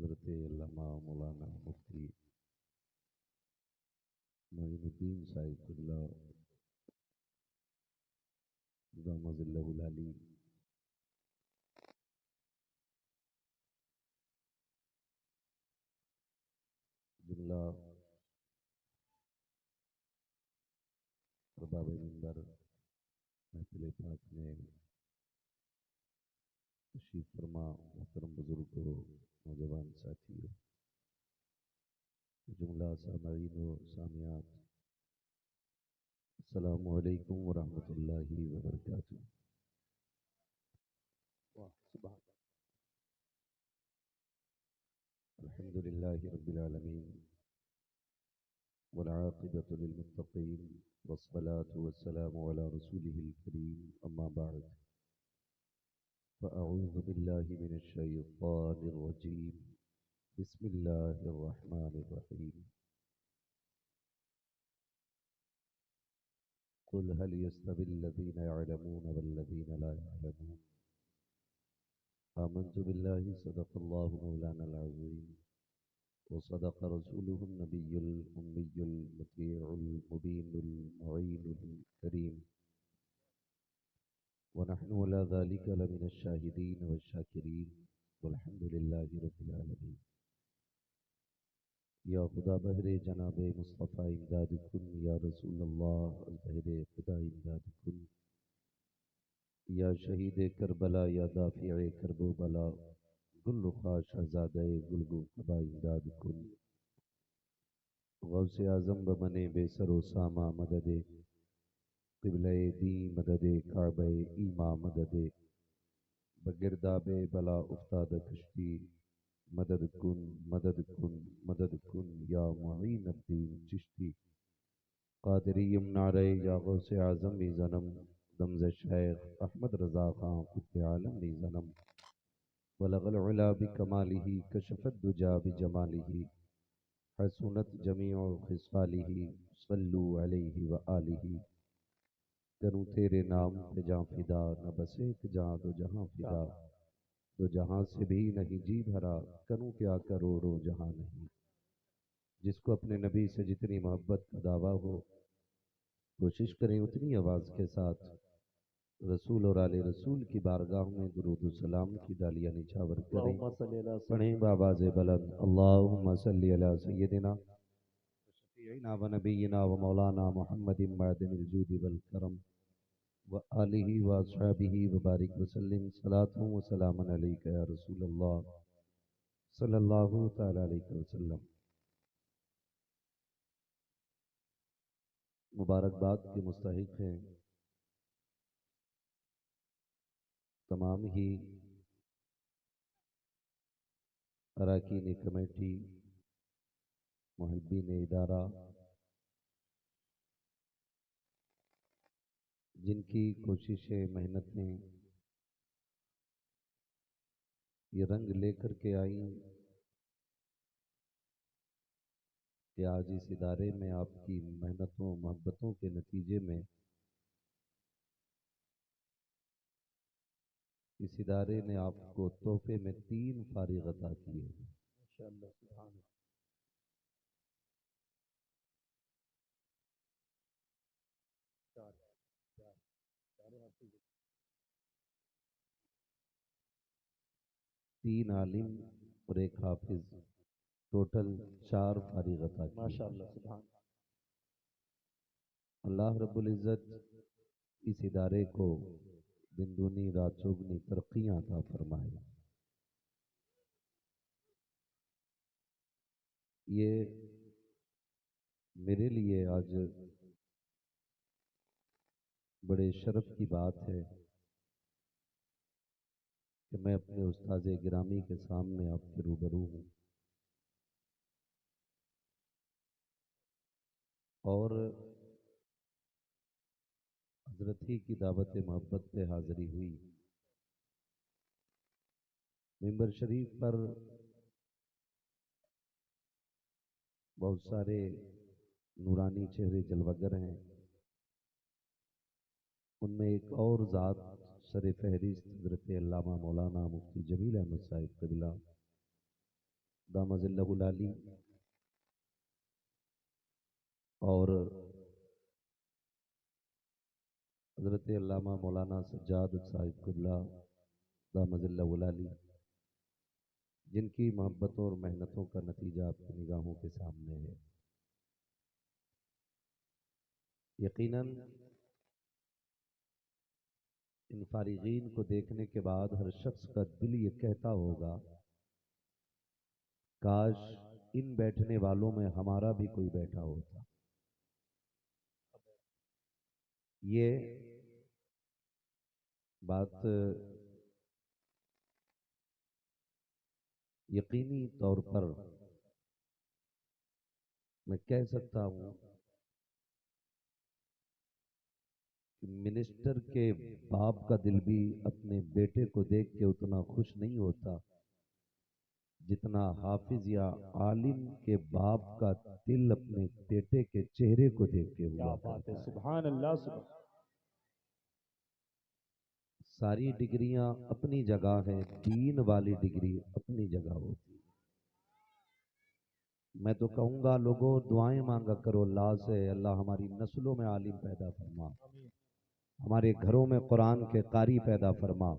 हज़रत अल्लामा मौलाना मुफ्ती मोइनुद्दीन साहिब क़िबला दामद अली जुमला अरबाब मिंबर महफिल पाक में तशरीफ फरमा मोहतरम बुजुर्गों, नौजवान साथियों, जुमला सामईन व सामियात, अस्सलामु अलैकुम व रहमतुल्लाहि व बरकातुहू। अल्हम्दुलिल्लाहि रब्बिल आलमीन वल आक़िबतु लिल मुत्तक़ीन वस्सलातु वस्सलामु अला रसूलिहिल करीम अम्मा बअद फ़अऊज़ु बिल्लाहि मिनश शैतानिर रजीम बिस्मिल्लाहिर रहमानिर रहीम क़ुल हल यस्तविल लज़ीना यअलमून वल लज़ीना ला यअलमून आमन्तु बिल्लाहि सदक़ल्लाहु मौलानल अज़ीम व सदक़ रसूलुहुन नबियुल उम्मियुल मुतीउल मुबीनुल मुईनुल करीम व नहनु अला ज़ालिका लमिनश शाहिदीन वश्शाकिरीन वल्हम्दुलिल्लाहि रब्बिल आलमीन। या खुदा बहरे जनाबे मुस्तफ़ा इमदाद कुन, या रसूल अल्लाह बहरे खुदा इमदाद कुन, या शहीद करबला, या दाफ़िए करबो बला, गुल रुखा शहज़ादे गुलगो कबा इमदाद कुन। गौसे आज़म बमने बेसरो सामा मददे क़िबले दी मददे काबे ईमा मददे बगिरदाबे बला उफ्ताद कश्ती मदद कुन मदद कुन मदद कुन या मुईन अद्दीन चिश्ती क़ादिरी यमनारे या गौसे आज़म मी ज़नम दमज़ शेख अहमद रज़ा खां क़ुत्ब आलम मी ज़नम बलगल उला बिकमालिही कशफ़त दुजा बिजमालिही हसूनत जमीउ खिसालिही सल्लु अलैहि व आलिही। करूँ तेरे नाम पे जाँ फिदा, न बस एक जहाँ दो जहाँ फिदा, दो जहाँ से भी नहीं जी भरा, करूँ क्या करोड़ों जहाँ नहीं। जिसको अपने नबी से जितनी मोहब्बत का दावा हो, कोशिश करें उतनी आवाज़ के साथ रसूल और आले रसूल की बारगाह में दुरूद सलाम की डालियाँ निछावर करें। पढ़ें बाबाज़ बुलंद अल्लाहुम्मा सल्ली अला सय्यदिना शफ़ीइना व नबीना व मौलाना मुहम्मदिन मअदिनिल जूदि वल करम व आलिहि व अस्हाबिहि व बारिक वसल्लिम सलातु व सलामन अलैका या रसूल अल्लाह सल्लल्लाहु तआला अलैहि वसल्लम। मुबारकबाद के मुस्तहिक़ हैं तमाम ही अरकान कमेटी, मुहिब्बीन इदारा, जिनकी कोशिशें मेहनतें ये रंग लेकर के आई कि आज इस इदारे में आपकी मेहनतों मोहब्बतों के नतीजे में इस इदारे ने आपको तोहफे में 3 फारिग अता किए। माशाअल्लाह, सुभान अल्लाह। 3 आलिम और एक हाफिज, टोटल 4 फारिग अता किए। माशाअल्लाह, सुभान अल्लाह रब्बुल इज़्ज़त इस इदारे को दिन दूनी रात चौगुनी तरक्कियां अता फरमाए। ये मेरे लिए आज बड़े शर्फ की बात है कि मैं अपने उस्ताद गिरामी के सामने आपके रूबरू हूँ और हज़रत ही की दावत मोहब्बत पे हाज़िरी हुई। मिंबर शरीफ पर बहुत सारे नूरानी चेहरे जलवगर हैं, उनमें एक और ज़ात सर फहरिस्त हज़रत अल्लामा मौलाना मुफ्ती जमील अहमद साहिब क़िबला दामजिल्लहुल आली और हज़रत अल्लामा मौलाना सज्जाद साहिब कुल्ला दामजिल्लहुल आली, जिनकी मोहब्बतों और मेहनतों का नतीजा आपकी निगाहों के सामने है। यकीनन इन फारिगीन को देखने के बाद हर शख्स का दिल ये कहता होगा, काश इन बैठने वालों में हमारा भी कोई बैठा होता। ये बात यकीनी तौर पर मैं कह सकता हूं कि मिनिस्टर के बाप का दिल भी अपने बेटे को देख के उतना खुश नहीं होता जितना हाफिज या आलिम के बाप का दिल अपने बेटे के चेहरे को देख के हुआ करता है। सुभान अल्लाह, सुभान। सारी डिग्रियां अपनी जगह हैं, दीन वाली डिग्री अपनी जगह होती है। मैं तो कहूंगा लोगों, दुआएं मांगा करो अल्लाह से, अल्लाह हमारी नस्लों में आलिम पैदा फरमा, हमारे घरों में कुरान के कारी पैदा फरमा।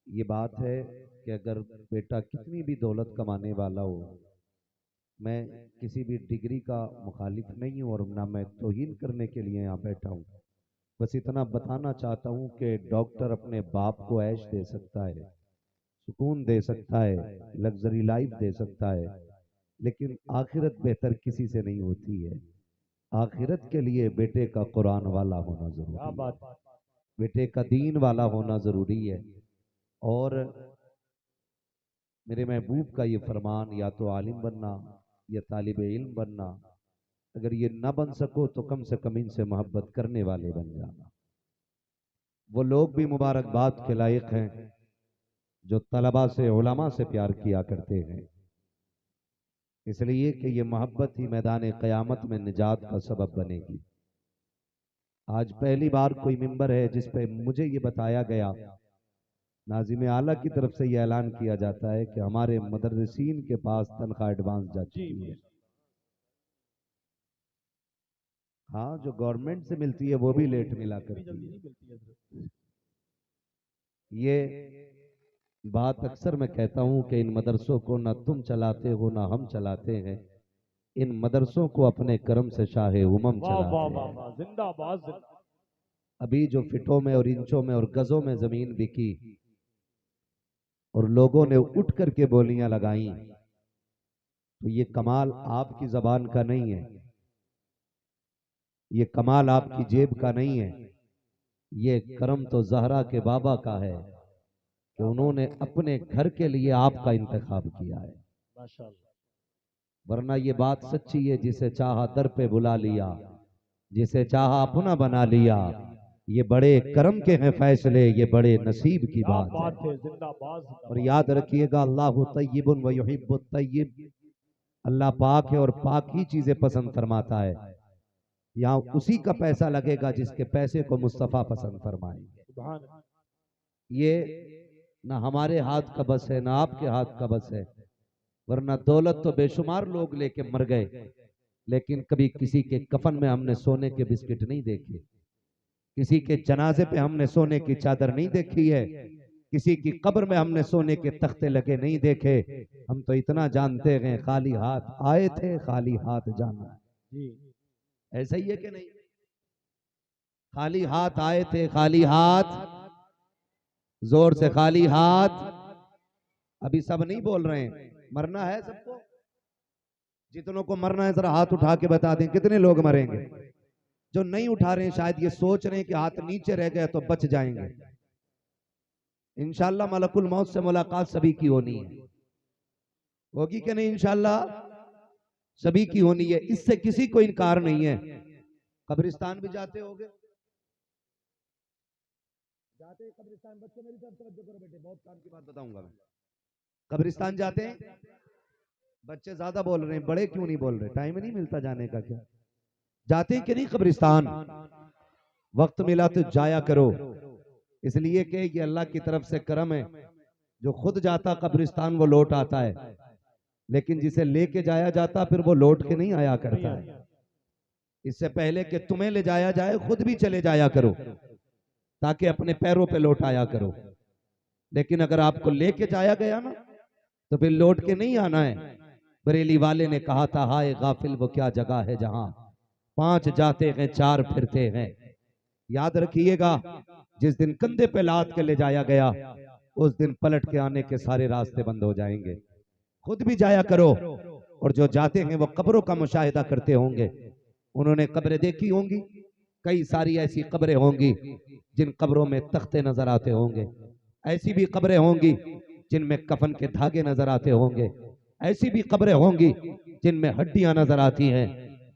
ये बात है कि अगर बेटा कितनी भी दौलत कमाने वाला हो, मैं किसी भी डिग्री का मुखालिफ नहीं हूँ और ना मैं तौहीन करने के लिए यहाँ बैठा हूँ, बस इतना बताना चाहता हूँ कि डॉक्टर अपने बाप को ऐश दे सकता है, सुकून दे सकता है, लग्जरी लाइफ दे सकता है, लेकिन आखिरत बेहतर किसी से नहीं होती है। आखिरत के लिए बेटे का कुरान वाला होना जरूरी है, बेटे का दीन वाला होना जरूरी है। और मेरे महबूब का ये फरमान, या तो आलिम बनना या तालिब इल्म बनना, अगर ये न बन सको तो कम से कम इनसे मोहब्बत करने वाले बन जाना। वो लोग भी मुबारकबाद के लायक हैं जो तलबा से, उलमा से प्यार किया करते हैं, इसलिए कि ये मोहब्बत ही मैदान क़यामत में निजात का सबब बनेगी। आज पहली बार कोई मिंबर है जिस पे मुझे ये बताया गया, नाज़िम आला की तरफ से ये ऐलान किया जाता है कि हमारे मदरसीन के पास तनख्वाह एडवांस जा चुकी है। हाँ, जो गवर्नमेंट से मिलती है वो भी लेट मिला करती है। ये बात अक्सर मैं कहता हूं कि इन मदरसों को ना तुम चलाते हो ना हम चलाते हैं, इन मदरसों को अपने कर्म से शाहे उमम चलाते हैं। जिंदाबाद। अभी जो फिटों में और इंचों में और गजों में जमीन बिकी और लोगों ने उठ करके बोलियां लगाई, तो ये कमाल आपकी जबान का नहीं है, ये कमाल आपकी जेब का नहीं है, ये करम तो जहरा के बाबा का है कि उन्होंने अपने घर के लिए आपका इंतखाब किया है। वरना ये बात सच्ची है, जिसे चाहा दर पे बुला लिया, जिसे चाहा अपना बना लिया, ये बड़े करम के हैं फैसले, ये बड़े नसीब की बात है। और याद रखिएगा, अल्लाह तय्यिबुन व युहिब्बुत तय्यिब, अल्लाह पाक है और पाक ही चीजें पसंद फरमाता है। यहाँ उसी का पैसा लगेगा जिसके पैसे को मुस्तफा पसंद फरमाएंगे। ये ना हमारे हाथ का बस है ना आपके हाथ का बस है, वरना दौलत तो बेशुमार लोग लेके मर गए, लेकिन कभी किसी के कफन में हमने सोने के बिस्किट नहीं देखे, किसी के जनाजे पे हमने सोने की चादर नहीं देखी है, किसी की कब्र में हमने सोने के तख्ते लगे नहीं देखे। हम तो इतना जानते हैं, खाली हाथ आए थे खाली हाथ जाना है। ऐसा ही है कि नहीं? खाली हाथ आए थे खाली हाथ, जोर से खाली हाथ। अभी सब नहीं बोल रहे हैं, मरना है सबको। जितनों को मरना है जरा हाथ उठा के बता दें, कितने लोग मरेंगे? जो नहीं उठा रहे हैं शायद ये सोच रहे हैं कि हाथ नीचे रह गए तो बच जाएंगे। इंशाल्लाह मलकुल मौत से मुलाकात सभी की होनी है, होगी कि नहीं? इंशाल्लाह सभी की होनी है, इससे किसी को इनकार नहीं है। कब्रिस्तान भी जाते होगे? जाते हैं कब्रिस्तान? बच्चे मेरी तरफ तवज्जो करो बेटे, बहुत काम की बात बताऊंगा मैं। कब्रिस्तान जाते हैं? बच्चे ज्यादा बोल रहे हैं, बड़े क्यों नहीं बोल रहे? टाइम नहीं मिलता जाने का क्या? जाते हैं कि नहीं कब्रिस्तान? वक्त मिला तो जाया करो, इसलिए कि ये अल्लाह की तरफ से करम है, जो खुद जाता कब्रिस्तान वो लौट आता है। लेकिन जिसे लेके जाया जाता फिर वो लौट के नहीं आया करता है। इससे पहले कि तुम्हें ले जाया जाए खुद भी चले जाया करो ताकि अपने पैरों पे लौट आया करो। लेकिन अगर आपको लेके जाया गया ना तो फिर लौट के नहीं आना है। बरेली वाले ने कहा था, हाय गाफिल वो क्या जगह है जहां 5 जाते हैं 4 फिरते हैं। याद रखिएगा, जिस दिन कंधे पे लाद के ले जाया गया उस दिन पलट के आने के सारे रास्ते बंद हो जाएंगे। खुद भी जाया करो, और जो जाते हैं वो कब्रों का मुशाहिदा करते होंगे। उन्होंने कब्रें देखी होंगी, कई सारी ऐसी कब्रें होंगी जिन कब्रों में तख्ते नजर आते होंगे। ऐसी भी कब्रें होंगी जिनमें कफन के धागे नजर आते होंगे। ऐसी भी कब्रें होंगी जिनमें हड्डियां नजर आती हैं।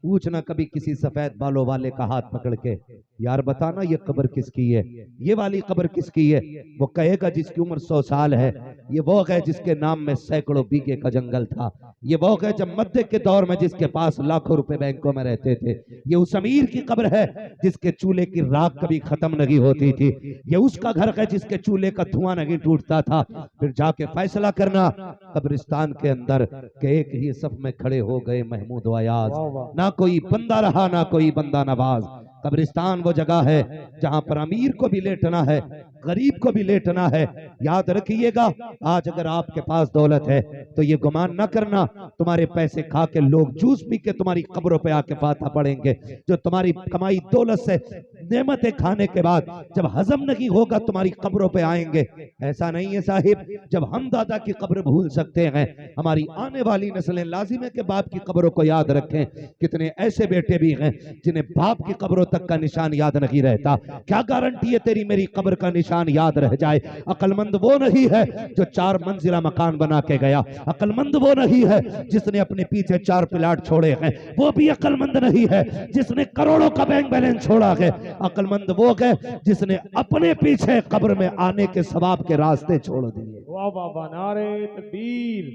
पूछना कभी किसी सफेद बालों वाले का हाथ पकड़ के, यार बताना ये कब्र किसकी है, ये वाली कब्र किसकी है। वो कहेगा जिसकी उम्र 100 साल है। ये वो है जिसके नाम में सैकड़ों बीघे का जंगल था। ये वो है जब मध्य के दौर में जिसके पास लाखों रुपए बैंकों में रहते थे। ये उस अमीर की कब्र है जिसके चूल्हे की राख कभी खत्म नहीं होती थी। ये उसका घर है जिसके चूल्हे का धुआं नहीं टूटता था। फिर जाके फैसला करना कब्रिस्तान के अंदर कि एक ही सफ में खड़े हो गए महमूद व अयाज, ना कोई बंदा रहा ना कोई बंदा नवाज। कब्रिस्तान वो जगह है जहां पर अमीर को भी लेटना है, गरीब को भी लेटना है। याद रखिएगा, आज अगर आपके पास दौलत है तो ये गुमान न करना तुम्हारे पैसे खा के लोग जूस पी के तुम्हारी कब्रों पे आके फाता पड़ेंगे। जो तुम्हारी कमाई दौलत से नेमतें खाने के बाद जब हजम नहीं होगा तुम्हारी कब्रों पे आएंगे। ऐसा नहीं है साहिब, जब हम दादा की कब्र भूल सकते हैं, हमारी आने वाली नस्लें लाजिम है कि बाप की कब्रों को याद रखें। कितने ऐसे बेटे भी हैं जिन्हें बाप की कब्रों तक का निशान याद नहीं रहता। क्या गारंटी है तेरी मेरी कब्र का निशान याद रह जाए। अक्लमंद वो नहीं है जो 4 मंजिला मकान बना के गया। अक्लमंद वो नहीं है जिसने अपने पीछे 4 प्लाट छोड़े हैं। वो भी अक्लमंद नहीं है जिसने करोड़ों का बैंक बैलेंस छोड़ा है। अक्लमंद वो है जिसने अपने पीछे कब्र में आने के सवाब के रास्ते छोड़ दिए। वाह वाह वाह, नारे तकबीर,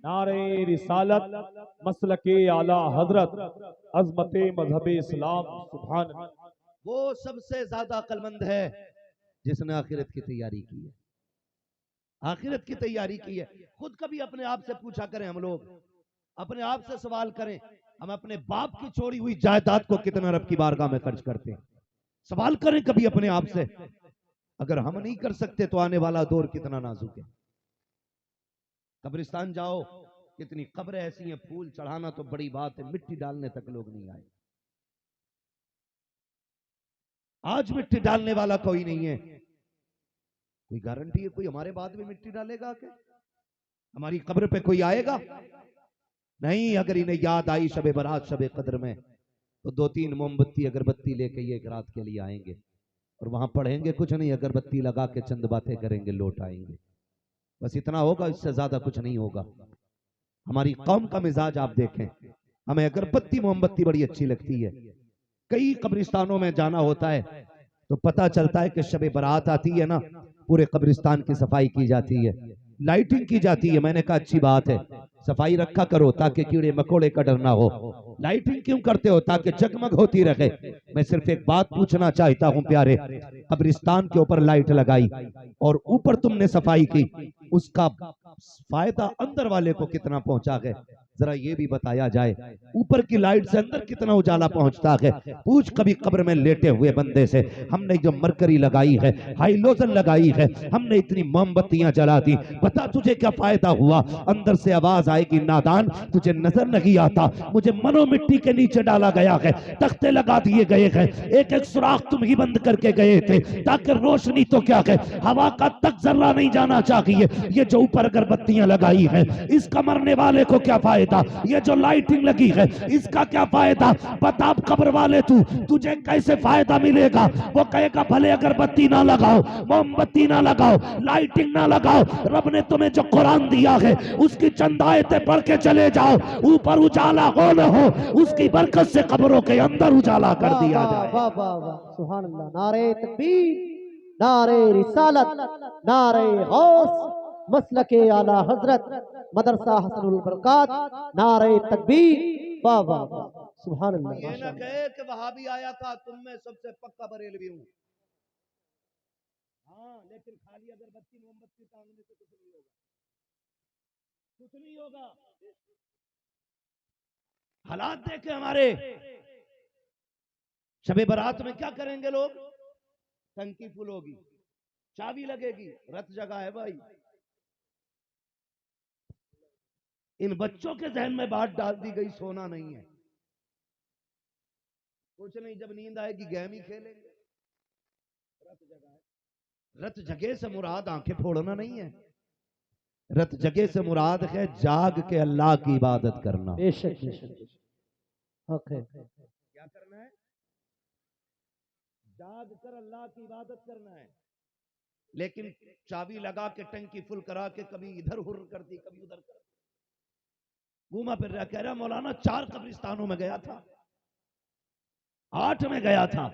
नारे रिसालत, मसलके आला हजरत, अजमते मजहब इस्लाम, सुभान अल्लाह। वो सबसे ज्यादा अक्लमंद है जिसने आखिरत की तैयारी की है। आखिरत की तैयारी की है। खुद कभी अपने आप से पूछा करें, हम लोग अपने आप से सवाल करें, हम अपने बाप की छोड़ी हुई जायदाद को कितना रब की बारगाह में खर्च करते हैं। सवाल करें कभी अपने आप से। अगर हम नहीं कर सकते तो आने वाला दौर कितना नाजुक है। कब्रिस्तान जाओ, कितनी कब्रें ऐसी हैं, फूल चढ़ाना तो बड़ी बात है, मिट्टी डालने तक लोग नहीं आए। आज मिट्टी डालने वाला कोई नहीं है। कोई गारंटी है कोई हमारे बाद में मिट्टी डालेगा आके? हमारी कब्र पे कोई आएगा? नहीं। अगर इन्हें याद आई शबे बारात शबे कद्र में तो 2-3 मोमबत्ती अगरबत्ती लेके ये एक रात के लिए आएंगे और वहां पढ़ेंगे कुछ नहीं, अगरबत्ती लगा के चंद बातें करेंगे, लौट आएंगे। बस इतना होगा, इससे ज्यादा कुछ नहीं होगा। हमारी कौम का मिजाज आप देखें, हमें अगरबत्ती मोमबत्ती बड़ी अच्छी लगती है। कई कब्रिस्तानों में जाना होता है तो पता चलता है कि शबे बारात आती है ना, पूरे कब्रिस्तान की सफाई की जाती है, लाइटिंग की जाती है। मैंने कहा अच्छी बात है, सफाई रखा करो ताकि कीड़े मकोड़े का डर ना हो। लाइटिंग क्यों करते हो? ताकि जगमग होती रहे। मैं सिर्फ एक बात पूछना चाहता हूं प्यारे, कब्रिस्तान के ऊपर लाइट लगाई और ऊपर तुमने सफाई की, उसका फायदा अंदर वाले को कितना पहुंचा है? जरा ये भी बताया जाए। ऊपर की लाइट से अंदर कितना उजाला पहुंचता है? पूछ कभी कब्र में लेटे हुए बंदे से। हमने जो मरकरी लगाई है, हाइलोजन लगाई है, हमने इतनी मोमबत्तियां जला दी, बता तुझे क्या फायदा हुआ? अंदर से आवाज आएगी, नादान तुझे नजर नहीं आता, मुझे मनो मिट्टी के नीचे डाला गया है, तख्ते लगा दिए गए हैं, एक एक सुराख तुम ही बंद करके गए थे ताकि रोशनी तो क्या है, हवा का तक जर्रा नहीं जाना चाहिए। ये जो ऊपर अगरबत्तियां लगाई है इसका मरने वाले को क्या फायदा? ये जो लाइटिंग लगी है इसका क्या फायदा? बता कब्र वाले तुझे कैसे फायदा मिलेगा? वो कहेगा भले अगरबत्ती ना लगाओ, मोमबत्ती ना लगाओ, लाइटिंग ना लगाओ, रब ने तुम्हें जो कुरान दिया है उसकी चंद आयतें पढ़ के चले जाओ, ऊपर उजाला हो न हो उसकी बरकत से कब्रों के अंदर उजाला कर दिया जाए। वाह वाह वाह, सुभान अल्लाह, नारे तकबीर, नारे रिसालत, नारे गौस, मसलके आला हजरत, मदरसा हसनुल बरकात, नारे तकबीर, वाह वाह वाह, सुभान अल्लाह। ये ना कहे कि वहाबी आया था तुम में सबसे पक्का बरेलवी हूं। हाँ, लेकिन खाली अगरबत्ती मोमबत्ती टांगने से कुछ नहीं होगा। कुछ नहीं होगा। हालात देखे हमारे, शबे बारात में क्या करेंगे लोग? टंकी फुल होगी, चाबी लगेगी, रथ जगह है भाई। इन बच्चों के जहन में बात डाल दी गई सोना नहीं है, कुछ नहीं, जब नींद आएगी गेम ही खेलेंगे। रथ जगह है। रथ जगह से मुराद आंखें फोड़ना नहीं है, रत जगह से मुराद है जाग के अल्लाह की इबादत करना। बेशक बेशक हक है। क्या करना है? जाग कर अल्लाह की इबादत करना है। लेकिन चाबी लगा के टंकी फुल करा के कभी इधर हुर करती, कभी उधर कर घूमा फिर रहा। कह रहा मौलाना 4 कब्रिस्तानों में गया था, 8 में गया था।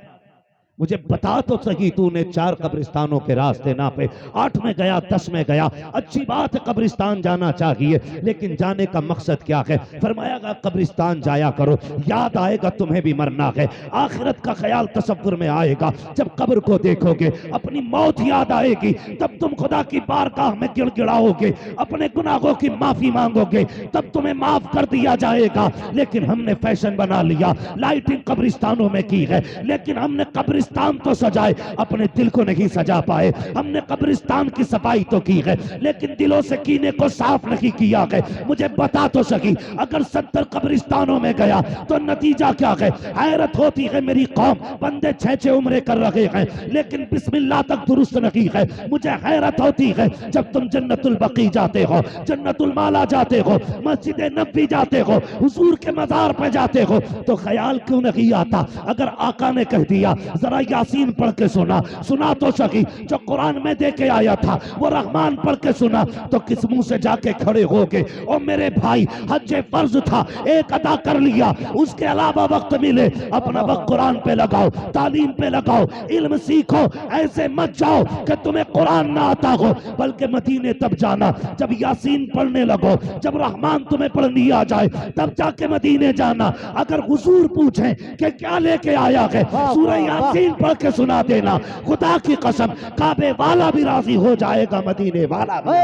मुझे बता तो सही, तूने 4 कब्रिस्तानों के रास्ते नापे, 8 में गया, 10 में गया। अच्छी बात है, कब्रिस्तान जाना चाहिए, लेकिन जाने का मकसद क्या है? फरमाया कब्रिस्तान जाया करो, याद आएगा तुम्हें भी मरना है, आखिरत का ख्याल तसव्वुर में आएगा। जब कब्र को देखोगे, अपनी मौत याद आएगी, तब तुम खुदा की बारगाह में गिड़गिड़ाओगे, अपने गुनाहों की माफी मांगोगे, तब तुम्हें माफ कर दिया जाएगा। लेकिन हमने फैशन बना लिया, लाइटिंग कब्रिस्तानों में की है, लेकिन हमने कब्रिस्तान तो सजाए, अपने दिल को नहीं सजा पाए। हमने कब्रिस्तान की सफाई तो की है, लेकिन दिलों से कीने को साफ नहीं किया है। मुझे बता तो सकी, अगर 70 कब्रिस्तानों में गया तो नतीजा क्या है? हैरत होती है मेरी कौम, बंदे 6-6 उम्रे कर रहे हैं, लेकिन बिस्मिल्लाह तक दुरुस्त नहीं है। मुझे हैरत होती है जब तुम जन्नतुल बकी जाते हो, जन्नतुल माला जाते हो, मस्जिद नबी जाते हो, हुजूर के मजार पे जाते हो, तो ख्याल क्यों नहीं आता? अगर आका ने कह दिया जरा यासीन पढ़ के सुना तो सकी, जो कुरान में दे के आया था वो रहमान पढ़ के सुना, तो किस मुंह से जाके खड़े हो गए? ओ मेरे भाई, हज फर्ज था, एक अदा कर लिया, उसके अलावा वक्त मिले अपना वक्त कुरान पे लगाओ, तालीम पे लगाओ, इल्म सीखो। ऐसे मत जाओ कि तुम्हें कुरान ना आता हो, बल्कि मदीने तब जाना जब यासीन पढ़ने लगो, जब रहमान तुम्हें पढ़नी आ जाए, तब जाके मदीने जाना। अगर हुजूर पूछें कि क्या लेके आया है, सूरह यासीन पढ़ के सुना देना, खुदा की कसम काबे वाला भी राजी हो जाएगा, मदीने वाला भी।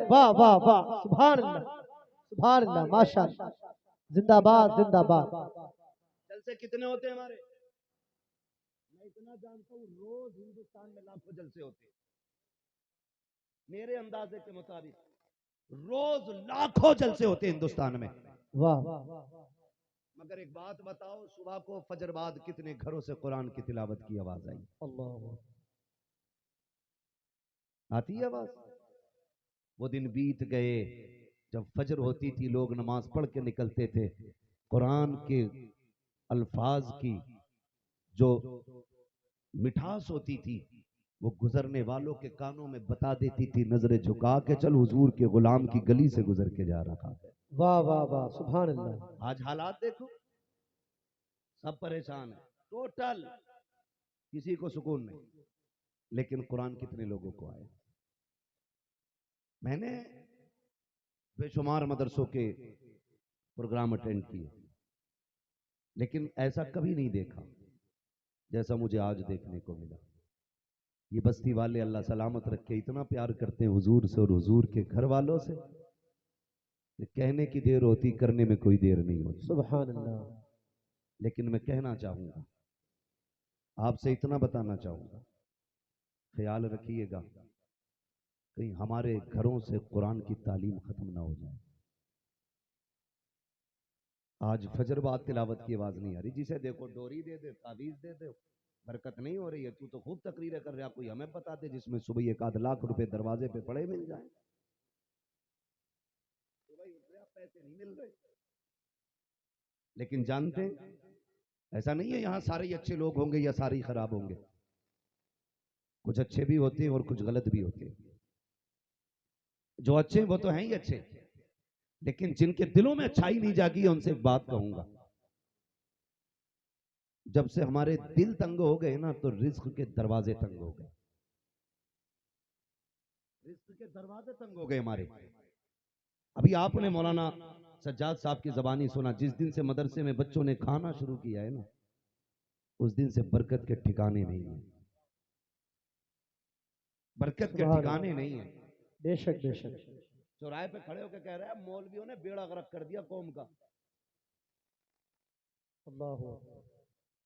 वाह वाह वाह, सुभान अल्लाह सुभान अल्लाह, माशाअल्लाह, जिंदाबाद जिंदाबाद। जलसे कितने होते हैं हमारे? मैं इतना जानता हूँ, रोज हिंदुस्तान में लाखों जलसे होते हैं, मेरे अंदाजे के मुताबिक रोज लाखों जलसे होते हैं हिंदुस्तान में। वाह, मगर एक बात बताओ, सुबह को फजर बाद कितने घरों से कुरान की तिलावत की आवाज आई? अल्लाह, आती है आवाज? वो दिन बीत गए जब फजर होती थी, लोग नमाज पढ़ के निकलते थे, कुरान के अल्फाज की जो मिठास होती थी वो गुजरने वालों के कानों में बता देती थी, नजरें झुका के चल हुजूर के गुलाम की गली से गुजर के जा रहा है। वाह वाह वाह, सुभान अल्लाह। आज हालात देखो, सब परेशान है, टोटल किसी को सुकून नहीं। लेकिन कुरान कितने लोगों को आया? मैंने बेशुमार मदरसों के प्रोग्राम अटेंड किए, लेकिन ऐसा कभी नहीं देखा जैसा मुझे आज देखने को मिला। ये बस्ती वाले अल्लाह सलामत रखे, इतना प्यार करते हैं हुजूर से और हुजूर के घर वालों से, कहने की देर होती, करने में कोई देर नहीं होती। सुभान अल्लाह। लेकिन मैं कहना चाहूंगा, आपसे इतना बताना चाहूंगा, ख्याल रखिएगा कहीं हमारे घरों से कुरान की तालीम खत्म ना हो जाए। आज फजर बाद तिलावत की आवाज नहीं आ रही, जिसे देखो डोरी दे दे, ताबीज दे दे, बरकत नहीं हो रही है। तू तो खूब तकरीरें कर रहा, कोई हमें बता दे जिसमें सुबह 1 आध लाख रुपए दरवाजे पे पड़े मिल जाए। पैसे नहीं मिल रहे, लेकिन जानते हैं ऐसा नहीं है यहां सारे अच्छे लोग होंगे या सारे खराब होंगे, कुछ अच्छे भी होते हैं और कुछ गलत भी होते हैं। जो अच्छे वो तो हैं ही अच्छे, लेकिन जिनके दिलों में अच्छाई नहीं जागी है, उनसे एक बात कहूंगा, जब से हमारे दिल तंग हो गए ना, तो रिस्क के दरवाजे तंग हो गए, रिस्क के दरवाजे तंग हो गए हमारे। अभी आपने मौलाना सज्जाद साहब की जबानी सुना, जिस दिन से मदरसे में बच्चों ने खाना शुरू किया है ना, उस दिन से बरकत के ठिकाने नहीं है, बरकत के ठिकाने नहीं है। बेशक बेशक। चौराहे पे खड़े होकर कह रहा है मौलवियों ने बेड़ा गर्क कर दिया कौम का। अल्लाह हू अकबर।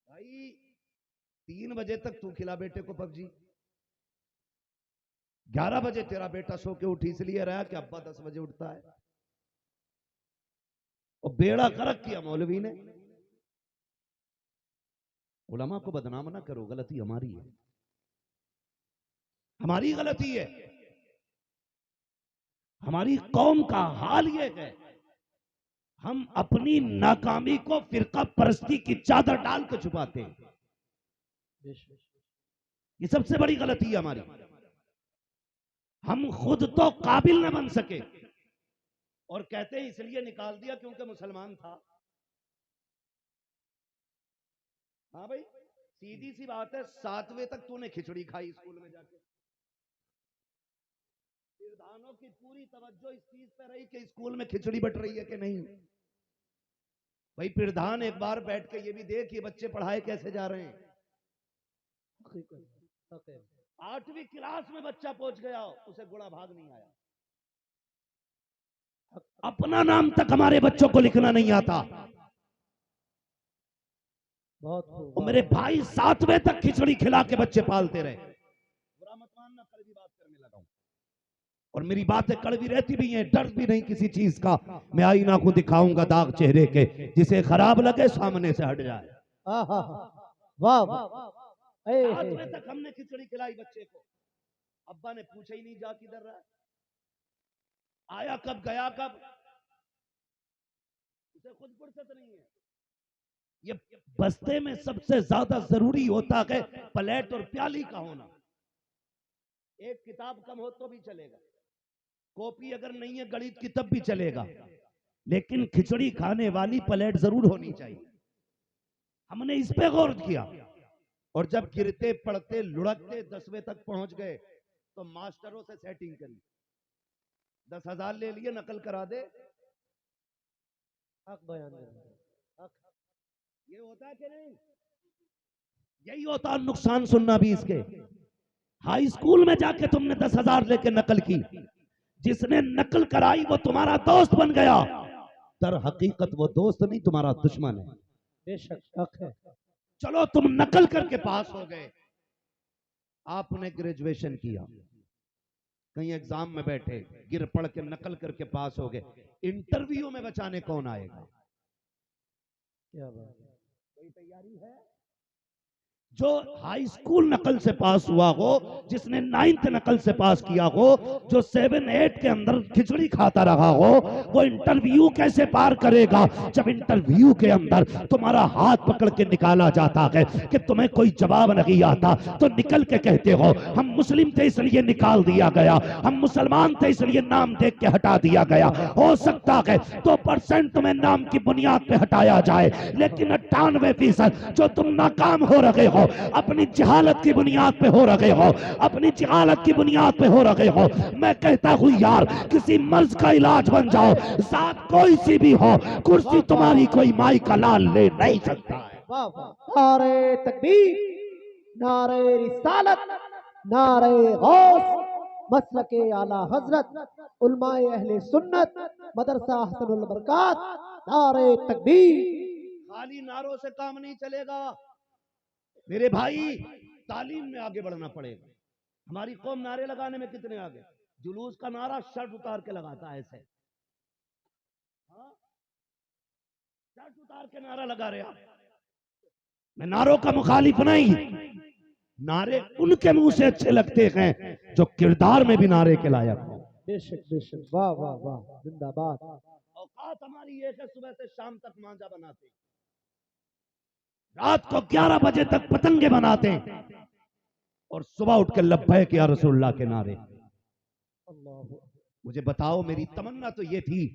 भाई 3 बजे तक तू खिला बेटे को पबजी, 11 बजे तेरा बेटा सो के उठ इसलिए रहा कि अब्बा 10 बजे उठता है, और बेड़ा गर्क किया मौलवी ने। उलमा को बदनाम ना करो, गलती हमारी है, हमारी गलती है। हमारी कौम का हाल यह है, हम अपनी नाकामी को फिरका परस्ती की चादर डाल के छुपाते हैं। ये सबसे बड़ी गलती है हमारी। हम खुद तो काबिल न बन सके और कहते हैं इसलिए निकाल दिया क्योंकि मुसलमान था। हाँ भाई, सीधी सी बात है, 7वें तक तूने खिचड़ी खाई स्कूल में जाके। प्रधानों की पूरी तवज्जो इस चीज पे रही कि स्कूल में खिचड़ी बट रही है कि नहीं। भाई प्रधान एक बार बैठ के ये भी देख ये बच्चे पढ़ाए कैसे जा रहे हैं। 8वीं क्लास में बच्चा पहुंच गया, उसे गुड़ा भाग नहीं आया, अपना नाम तक हमारे बच्चों को लिखना नहीं आता। बहुत और मेरे भाई 7वें तक खिचड़ी खिला के बच्चे पालते रहे। बुरा मत मानना, कड़वी बात करने लगा हूं, और मेरी बातें कड़वी रहती भी हैं, डर भी नहीं किसी चीज का। मैं आईना को दिखाऊंगा दाग चेहरे के, जिसे खराब लगे सामने से हट जाए। वाह वाह। 7वें तक हमने खिचड़ी खिलाई बच्चे को, अब्बा ने पूछा ही नहीं जा किधर रहा, आया कब गया कब, उसे खुद फुर्सत नहीं है। ये बस्ते में सबसे ज्यादा जरूरी होता है प्लेट और प्याली का होना। एक किताब कम हो तो भी चलेगा, कॉपी अगर नहीं है गणित की तब भी चलेगा, लेकिन खिचड़ी खाने वाली प्लेट जरूर होनी चाहिए। हमने इस पे गौर किया, और जब गिरते पड़ते लुढ़कते 10वें तक पहुंच गए तो मास्टरों से सेटिंग करी, 10,000 ले लिए, नकल करा दे। ये होता है कि नहीं? यही होता नुकसान सुनना भी इसके। हाई स्कूल में जाके तुमने 10,000 लेके नकल की, जिसने नकल कराई वो तुम्हारा दोस्त बन गया, दर हकीकत वो दोस्त नहीं तुम्हारा दुश्मन है। बेशक है। चलो तुम नकल करके पास हो गए, आपने ग्रेजुएशन किया, कहीं एग्जाम में बैठे, गिर पड़ के नकल करके पास हो गए, इंटरव्यू में बचाने कौन आएगा? क्या बात है। कोई तैयारी है? जो हाई स्कूल नकल से पास हुआ हो, जिसने 9th नकल से पास किया हो, जो 7, 8 के अंदर खिचड़ी खाता रहा हो, वो इंटरव्यू कैसे पार करेगा? जब इंटरव्यू के अंदर तुम्हारा हाथ पकड़ के निकाला जाता है कि तुम्हें कोई जवाब नहीं आता, तो निकल के कहते हो हम मुस्लिम थे इसलिए निकाल दिया गया, हम मुसलमान थे इसलिए नाम देख के हटा दिया गया। हो सकता है 2% तुम्हें नाम की बुनियाद पे हटाया जाए, लेकिन 98% जो तुम नाकाम हो रहे हो अपनी जहालत की बुनियाद पे हो रहे हो, अपनी जहालत की बुनियाद पे हो रहे हो। मैं कहता हूं यार, किसी मर्ज का इलाज बन जाओ, जात कोई सी भी हो, कुर्सी तुम्हारी कोई माई का लाल ले नहीं सकता है। नारे तकबीर, नारे रिसालत, नारे गौस, मसलके आला हजरत, उलमाए अहले सुन्नत, मदरसा हसनुल बरकात, नारे तकबीर। खाली नारों से काम नहीं चलेगा मेरे भाई, तालीम में आगे बढ़ना पड़ेगा। हमारी कौम नारे लगाने में कितने आगे, जुलूस का नारा शर्ट उतार के लगाता है ऐसे, शर्ट उतार के नारा लगा रहे आप। मैं नारों का मुखालिफ नहीं, नारे उनके मुंह से अच्छे लगते हैं जो किरदार में भी नारे के लायक हो। बेशक बेशक, वाह वाह वाह, जिंदाबाद। औकात हमारी ये है सुबह से शाम तक मांझा बनाते, रात को 11 बजे तक पतंगे बनाते, और सुबह उठ के लब्बैक या रसूलुल्लाह के नारे। मुझे बताओ, मेरी तमन्ना तो ये थी,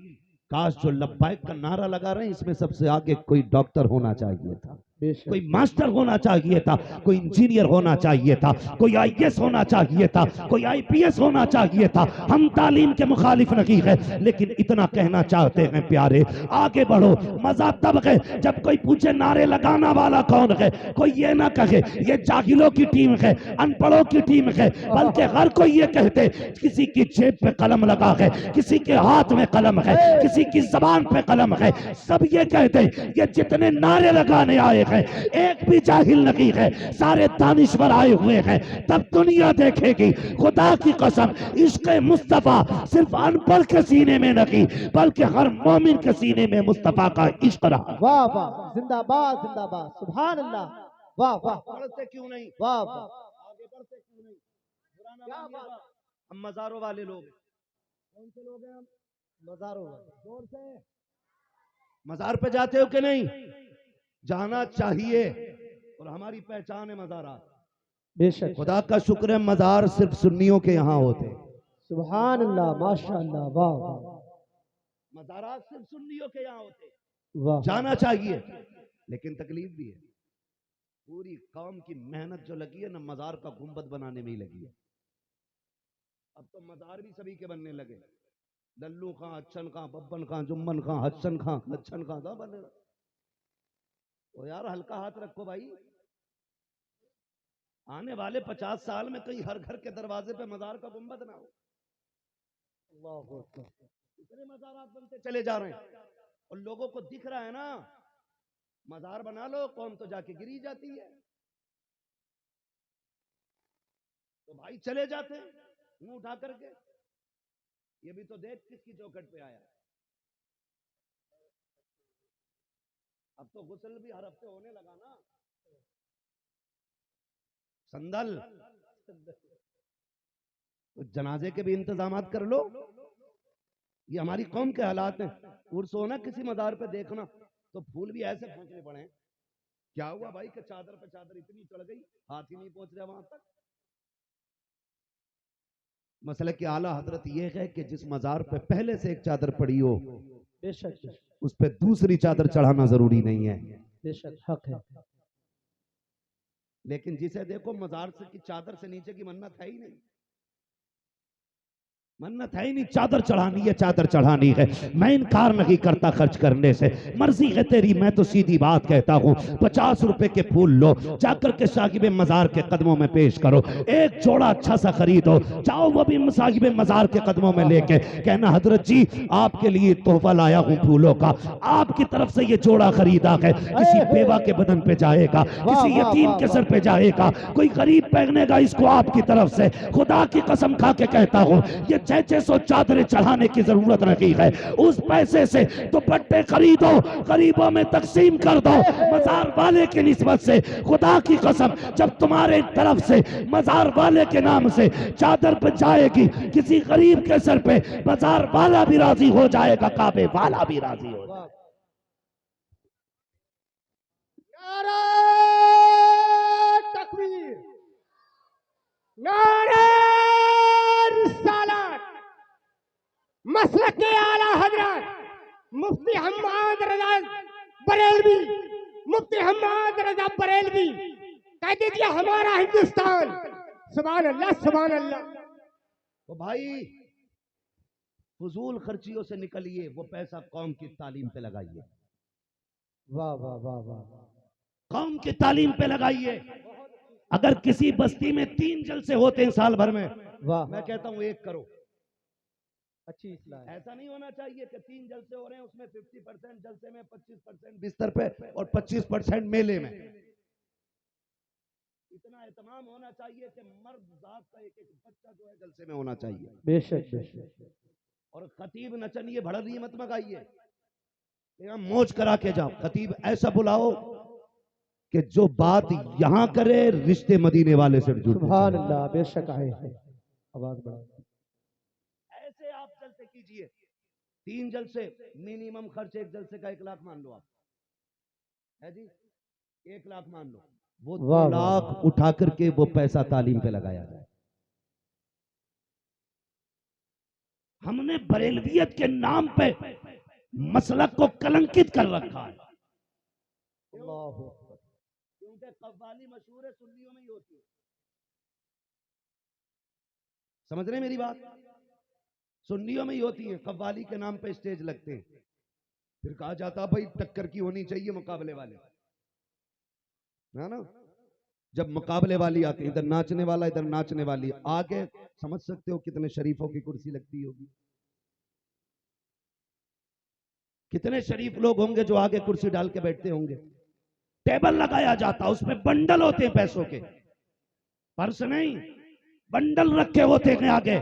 काश जो लब्बैक का नारा लगा रहे हैं इसमें सबसे आगे कोई डॉक्टर होना चाहिए था। बेशक कोई मास्टर होना चाहिए था, कोई इंजीनियर होना चाहिए था, कोई आईएएस होना चाहिए था, कोई आईपीएस होना चाहिए था। हम तालीम के मुखालिफ नहीं है, लेकिन इतना कहना चाहते हैं प्यारे, आगे बढ़ो। मजा तब है जब कोई पूछे नारे लगाना वाला कौन है, कोई ये ना कहे ये जाहिलों की टीम है, अनपढ़ों की टीम है, बल्कि हर कोई ये कहते किसी की जेब पे कलम लगा है, किसी के हाथ में कलम है, किसी की जबान पे कलम है। सब ये कहते ये जितने नारे लगाने आए हैं एक भी जाहिल नहीं है, सारे दानिश्वर आए हुए हैं। तब दुनिया देखेगी खुदा की कसम, इश्क मुस्तफा सिर्फ अनपढ़ के सीने में नहीं बल्कि हर मोमिन के सीने में मुस्तफा का इश्क रहा। वाह वाह, जिंदाबाद जिंदाबाद, सुभान अल्लाह, वाह वाह, बढ़ते क्यों नहीं, वाह वाह, आगे बढ़ते क्यों नहीं? क्या बात, हम मजारों वाले लोग हैं। कौन से लोग हैं हम? मजारों वाले। जोर से मजार पे जाते हो कि नहीं? जाना चाहिए, और हमारी पहचान है मजारात। बेशक, खुदा का शुक्र है मजार सिर्फ सुन्नियों के यहाँ होते। सुभान अल्लाह, माशाअल्लाह, वाह वाह, मजारात सिर्फ सुन्नियों के यहाँ होते। वाह, जाना चाहिए, लेकिन तकलीफ भी है। पूरी कौम की मेहनत जो लगी है ना मजार का गुंबद बनाने में ही लगी है। अब तो मजार भी सभी के बनने लगे। लल्लू खां, अच्छन खां, बब्बन खां, जुम्मन खां, हसन खां, लच्छन खां सब बने। तो यार हल्का हाथ रखो भाई, आने वाले 50 साल में कहीं हर घर के दरवाजे पे मजार का गुंबद ना हो। अल्लाहु अकबर। इतने मजारात बनते चले जा रहे हैं, और लोगों को दिख रहा है ना मजार बना लो, कौम तो जाके गिरी जाती है। तो भाई चले जाते हैं मुंह उठा करके। ये भी तो देख किसकी चौखट पे आया। अब तो गुस्ल भी हर हफ्ते होने लगा ना। संदल तो जनाजे के भी इंतजामात कर लो। ये हमारी कौम के हालात हैं। उर्स हो ना किसी मजार पे देखना तो फूल भी ऐसे फेंकने पड़े। क्या हुआ भाई कि चादर पे चादर इतनी चढ़ गई हाथ ही नहीं पहुंच रहा वहां तक। मसले की आला हजरत ये है कि जिस मजार पे पहले से एक चादर पड़ी हो बेशक, उस पे दूसरी चादर चढ़ाना जरूरी नहीं है। बेशक हक है। लेकिन जिसे देखो मजार से की चादर से नीचे की मन्नत है ही नहीं, मन्नत है ही नहीं। चादर चढ़ानी है, चादर चढ़ानी है। मैं इनकार नहीं करता खर्च करने से, मर्जी है तेरी। मैं तो सीधी बात कहता हूँ, 50 रुपए के फूल लो, जाकर के साहिब मजार के कदमों में पेश करो। एक जोड़ा अच्छा सा खरीदो, जाओ वो भी साहिब मजार के कदमों में लेके कहना हजरत जी आपके लिए तोहफा लाया हूँ फूलों का, आपकी तरफ से ये जोड़ा खरीदा है। किसी बेवा के बदन पे जाएगा, किसी यतीम के सर पे जाएगा, कोई गरीब पहनेगा इसको आपकी तरफ से। खुदा की कसम खा के कहता हूँ ये 600 चादरें चढ़ाने की जरूरत नहीं है। उस पैसे से दुपट्टे खरीदो, गरीबों में तकसीम कर दो। मजार वाले की निस्बत से खुदा की कसम जब तुम्हारे तरफ से मजार वाले के नाम से चादर पर जाएगी किसी गरीब के सर पे, मजार वाला भी राजी हो जाएगा, काबे वाला भी राजी हो जाएगा। नारे तकबीर, नारे रिसालत, मसलक आला हजरत मुफ्ती हम्माद रजा बरेलवी, मुफ्ती हम्माद रजा बरेलवी कह दीजिए हमारा हिंदुस्तान। सुभान अल्लाह, सुभान अल्लाह। तो भाई फजूल खर्चियों से निकलिए, वो पैसा कौम की तालीम पे लगाइए। वाह वाह वाह वाह, कौम की तालीम पे लगाइए। अगर किसी बस्ती में 3 जलसे होते हैं साल भर में, वाह, मैं कहता हूं 1 करो। अच्छी इस्लाह है। ऐसा नहीं होना चाहिए कि 3 जलसे हो रहे हैं उसमें 50% जलसे में, 25% बिस्तर पे और 25% मेले में। इतना एहतमाम होना चाहिए कि मर्द जात का एक एक बच्चा जो है जलसे में होना चाहिए। बेशक बेशक। और खतीब नचनिए भड़लिए मत मगाइए, यहाँ मौज करा के जाओ। खतीब ऐसा बुलाओ कि जो बात यहाँ करे रिश्ते मदीने वाले से जुड़। सुभान अल्लाह, बेशक आए हैं। आवाज बढ़ा। ऐसे आप जलसे कीजिए, 3 जलसे मिनिमम खर्च, 1 जलसे का 1 लाख मान लो आप, है जी, 1 लाख मान लो। वो 2 लाख उठा करके वो पैसा तालीम पे लगाया जाए। हमने बरेलवियत के नाम पे मसलक को कलंकित कर रखा है। क्योंकि कव्वाली मशहूर है, सुन्नियों में ही होती है। समझ रहे मेरी बात? सुन्नियों में ही होती है, कव्वाली के नाम पे स्टेज लगते हैं। फिर कहा जाता भाई टक्कर की होनी चाहिए मुकाबले वाले, है ना? जब मुकाबले वाली आती है, इधर नाचने वाला इधर नाचने वाली, आगे समझ सकते हो कितने शरीफों की कुर्सी लगती होगी। कितने शरीफ लोग होंगे जो आगे कुर्सी डाल के बैठते होंगे। टेबल लगाया जाता, उसमें बंडल होते हैं पैसों के, पर्स नहीं, बंडल रखे होते हैं आगे।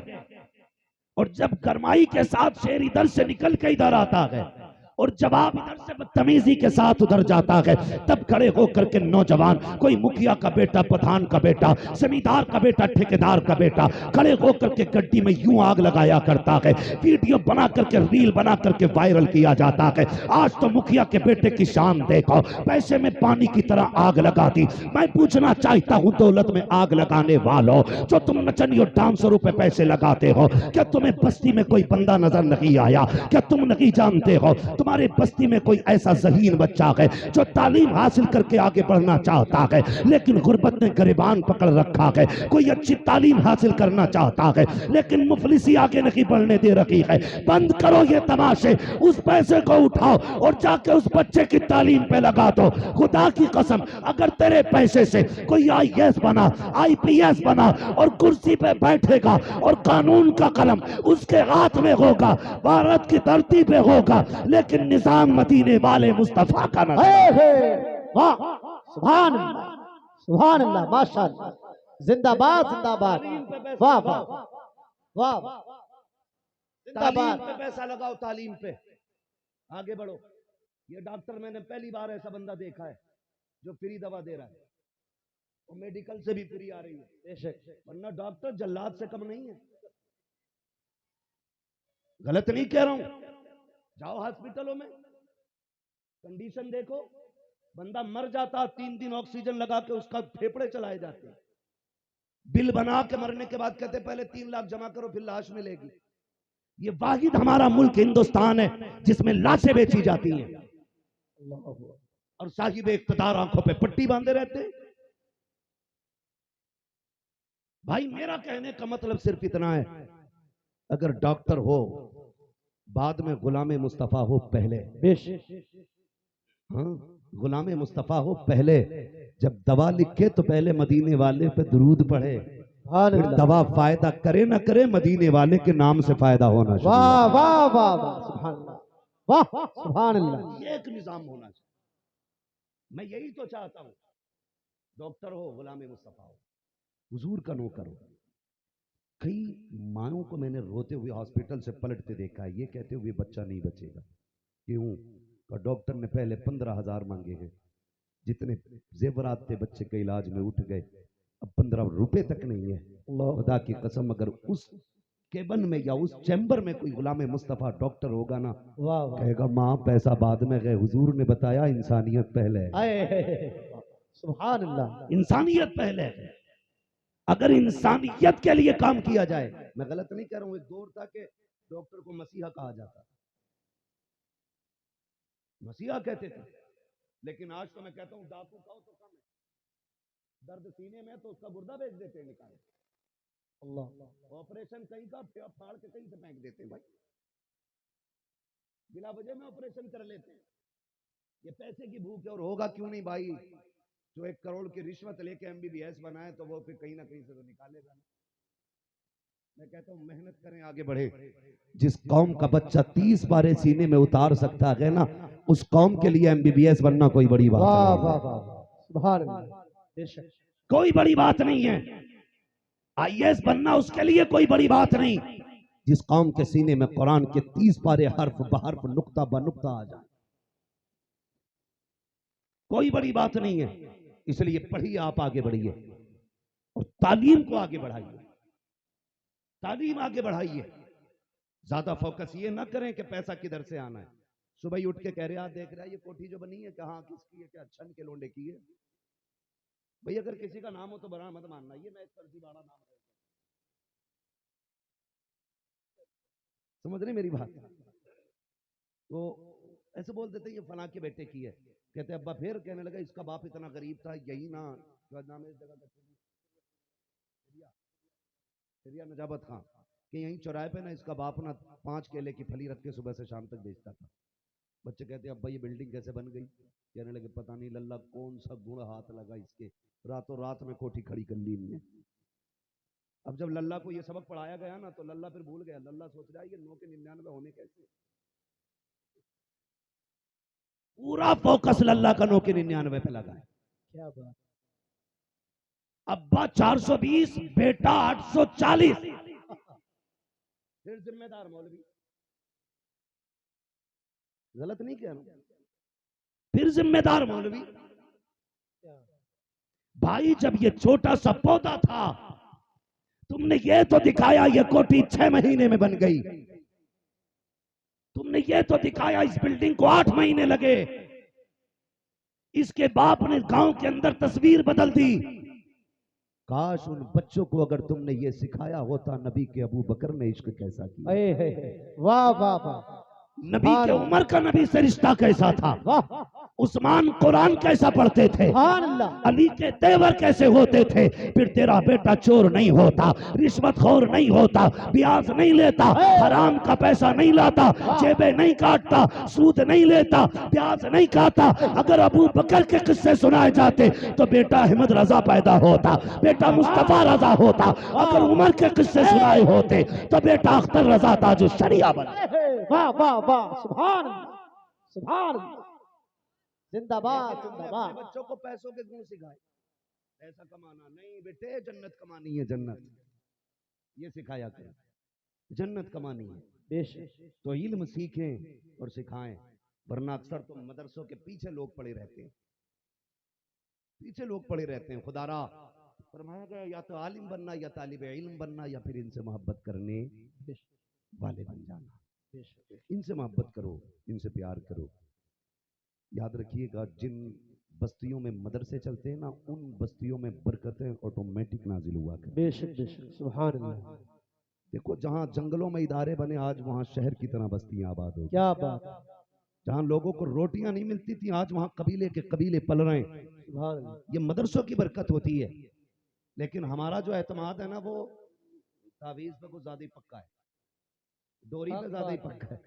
और जब गरमाई के साथ शेर इधर से निकल के इधर आता है और जवाब इधर से बदतमीजी के साथ उधर जाता है, तब खड़े होकर के नौजवान, कोई मुखिया का बेटा, प्रधान का बेटा, जमींदार का बेटा, ठेकेदार का बेटा, खड़े होकर के गड्डी में यूं आग लगाया करता है। वीडियो बना करके, रील बना करके वायरल किया जाता है। आज तो मुखिया के बेटे की शान देखो, पैसे में पानी की तरह आग लगा दी। मैं पूछना चाहता हूं दौलत में आग लगाने वालों, जो तुम नचनियों डांसरों पे पैसे लगाते हो, क्या तुम्हें बस्ती में कोई बंदा नजर नहीं आया? क्या तुम नहीं जानते हो तुम्हारे बस्ती में कोई ऐसा ज़हीन बच्चा है जो तालीम हासिल करके आगे बढ़ना चाहता है, लेकिन गुर्बत ने गिरबान पकड़ रखा है? कोई अच्छी तालीम हासिल करना चाहता है, लेकिन मुफलिसी आगे नहीं बढ़ने दे रखी है। बंद करो ये तमाशे, उस पैसे को उठाओ और जाके उस बच्चे की तालीम पे लगा दो। खुदा की कसम, अगर तेरे पैसे से कोई IAS बना, IPS बना और कुर्सी पे बैठेगा और कानून का कलम उसके हाथ में होगा, भारत की धरती पे होगा, लेकिन निजाम मदीने वाले मुस्तफा का नजर। वाह, सुभान अल्लाह, सुभान अल्लाह, माशाअल्लाह, जिंदाबाद जिंदाबाद, वाह वाह वाह, तालीम जिंदाबाद। पे पैसा लगाओ, तालीम पे आगे बढ़ो। ये डॉक्टर, मैंने पहली बार ऐसा बंदा देखा है जो फ्री दवा दे रहा है, और मेडिकल से भी फ्री आ रही है, बेशक, वरना डॉक्टर जल्लाद से कम नहीं है। गलत नहीं कह रहा हूं, जाओ हॉस्पिटलों में, कंडीशन देखो, बंदा मर जाता, 3 दिन ऑक्सीजन लगा के उसका फेफड़े चलाए जाते हैं, बिल बना के मरने के बाद कहते पहले 3 लाख जमा करो फिर लाश मिलेगी। ये वाहिद हमारा मुल्क हिंदुस्तान है जिसमें लाशें बेची जाती हैं और साहिब इख्तिदार आंखों पे पट्टी बांधे रहते हैं। भाई मेरा कहने का मतलब सिर्फ इतना है, अगर डॉक्टर हो बाद में गुलामे मुस्तफा हो पहले, हाँ, गुलामे मुस्तफा हो पहले। जब दवा लिखे तो पहले मदीने वाले पे दुरूद पढ़े, फिर दवा फायदा करे ना करे, मदीने वाले के नाम से फायदा होना चाहिए। वाह वाह वाह वाह, सुभान अल्लाह, वाह सुभान अल्लाह। ये एक निजाम होना चाहिए। मैं यही तो चाहता हूं, डॉक्टर हो, गुलामे मुस्तफा हो, हुजूर का नौकर हो। कई माओं को मैंने रोते हुए हॉस्पिटल से पलटते देखा है, ये कहते हुए बच्चा नहीं बचेगा। क्यों? तो डॉक्टर ने पहले 15,000 मांगे हैं, जितने जेवरात थे बच्चे के इलाज में उठ गए, अब 15 रुपए तक नहीं है। खुदा की कसम, अगर उस केबन में या उस चैम्बर में कोई गुलामे मुस्तफा डॉक्टर होगा ना, कहेगा माँ पैसा बाद में गए, हुजूर ने बताया इंसानियत पहले है। सुभान अल्लाह, इंसानियत पहले है। अगर इंसानियत के लिए काम किया जाए, मैं गलत नहीं कह रहा हूं, एक दौर था कि डॉक्टर को मसीहा कहा जाता, मसीहा कहते थे, लेकिन आज तो मैं कहता हूं डाकू कहो तो कम है, दर्द सीने में तो उसका गुर्दा बेच देते हैं निकाल, अल्लाह, ऑपरेशन कहीं का फाड़ के कहीं से फेंक देते हैं भाई, बिना वजह में ऑपरेशन कर लेते हैं। ये पैसे की भूख है, और होगा क्यों नहीं भाई, जो 1 करोड़ की रिश्वत लेके MBBS बनाए तो वो फिर कहीं ना कहीं से तो निकालेगा। मैं कहता हूं मेहनत करें, आगे बढ़े। जिस कौम का बच्चा 30 पारे सीने में उतार सकता है ना, उस कौम के लिए MBBS बनना कोई बड़ी बात वाह नहीं वाह है। वाह, सुभान अल्लाह, बेशक कोई बड़ी बात नहीं है। IAS बनना उसके लिए कोई बड़ी बात नहीं, जिस कौम के सीने में कुरान के 30 पारे हर्फ बहर्फ नुक्ता ब नुक्ता आ जाए, कोई बड़ी बात नहीं है। इसलिए पढ़िए, आप आगे बढ़िए और तालीम को आगे बढ़ाइए, तालीम आगे बढ़ाइए। ज्यादा फोकस ये ना करें कि पैसा किधर से आना है। सुबह ही उठ के कह रहे आप देख रहा है ये कोठी जो बनी है, कहाँ किसकी है, क्या छन के लोंडे की है। भाई अगर किसी का नाम हो तो बड़ा मत मानना, ये मैं एक फर्जी बाड़ा नाम है, समझ रहे मेरी बात? तो ऐसे बोल देते ये फला के बेटे की है, कहते अब्बा फिर, कहने लगा इसका बाप इतना गरीब था, यही ना क्या नाम है इस जगह का, सिरिया नजाबत खां, कि यहीं चौराहे पे ना इसका बाप ना 5 केले की फली रख के सुबह से शाम तक बेचता था। बच्चे कहते अब्बा ये बिल्डिंग कैसे बन गई? कहने लगे पता नहीं लल्ला कौन सा गुण हाथ लगा इसके, रातों रात में कोठी खड़ी कर ली इनने। अब जब लल्ला को ये सबक पढ़ाया गया ना तो लल्ला फिर भूल गया। लल्ला सोच रहा है ये 9 के 99 होने कैसे। पूरा फोकस लल्ला का 9 के 99 पे लगा है। क्या बात। अब्बा 420, बेटा 840। फिर जिम्मेदार मौलवी, गलत नहीं कह रहा हूं, फिर जिम्मेदार मौलवी। भाई जब ये छोटा सा पौधा था तुमने ये तो दिखाया ये कोठी 6 महीने में बन गई, तुमने ये तो दिखाया इस बिल्डिंग को 8 महीने लगे, इसके बाप ने गांव के अंदर तस्वीर बदल दी। काश उन बच्चों को अगर तुमने ये सिखाया होता नबी के अबू बकर ने इश्क कैसा किया, वाह वाह वाह, नबी के उमर का नबी से रिश्ता कैसा था, उस्मान कुरान कैसा पढ़ते थे, अली के तेवर कैसे होते थे, फिर तेरा बेटा चोर नहीं होता, रिश्वतखोर नहीं होता, ब्याज नहीं लेता, हराम का पैसा नहीं लाता, जेबें नहीं काटता, सूद नहीं लेता, ब्याज नहीं खाता। अगर अबू बकर के किस्से सुनाए जाते तो बेटा अहमद रजा पैदा होता, बेटा मुस्तफा रजा होता। अगर उमर के किस्से सुनाए होते तो बेटा अख्तर रजा ताजु शरिया बना। वाह वाह वाह, सुभान सुभान, जिंदाबाद जिंदाबाद। बच्चों को पैसों के गुण सिखाए, पैसा कमाना नहीं बेटे, जन्नत कमानी है, जन्नत ये सिखाया करें, जन्नत कमानी है। बेशक तो इल्म सीखें और सिखाएं, वरना अक्सर तो मदरसों के पीछे लोग पड़े रहते हैं, पीछे लोग पड़े रहते हैं। खुदारा फरमाया गया या तो आलिम बनना या तालिब इल्म बनना या फिर इनसे मोहब्बत करने वाले बन जाना। इनसे मोहब्बत करो, इनसे प्यार करो। याद रखिएगा जिन बस्तियों में मदरसे चलते हैं ना उन बस्तियों में बरकतें ऑटोमेटिक नाजिल हुआ करती हैं। बेशक बेशक, सुभान अल्लाह। देखो जहां जंगलों में इदारे बने आज वहां शहर की तरह बस्तियां आबाद हो। क्या बात, जहां लोगों को रोटियां नहीं मिलती थी आज वहां कबीले के कबीले पल रहे हैं। सुभान अल्लाह। ये मदरसों की बरकत होती है। लेकिन हमारा जो एतमाद है ना वो तावीज पे कुछ ज्यादा ही पक्का है, डोरी पे ज्यादा ही पक्का है।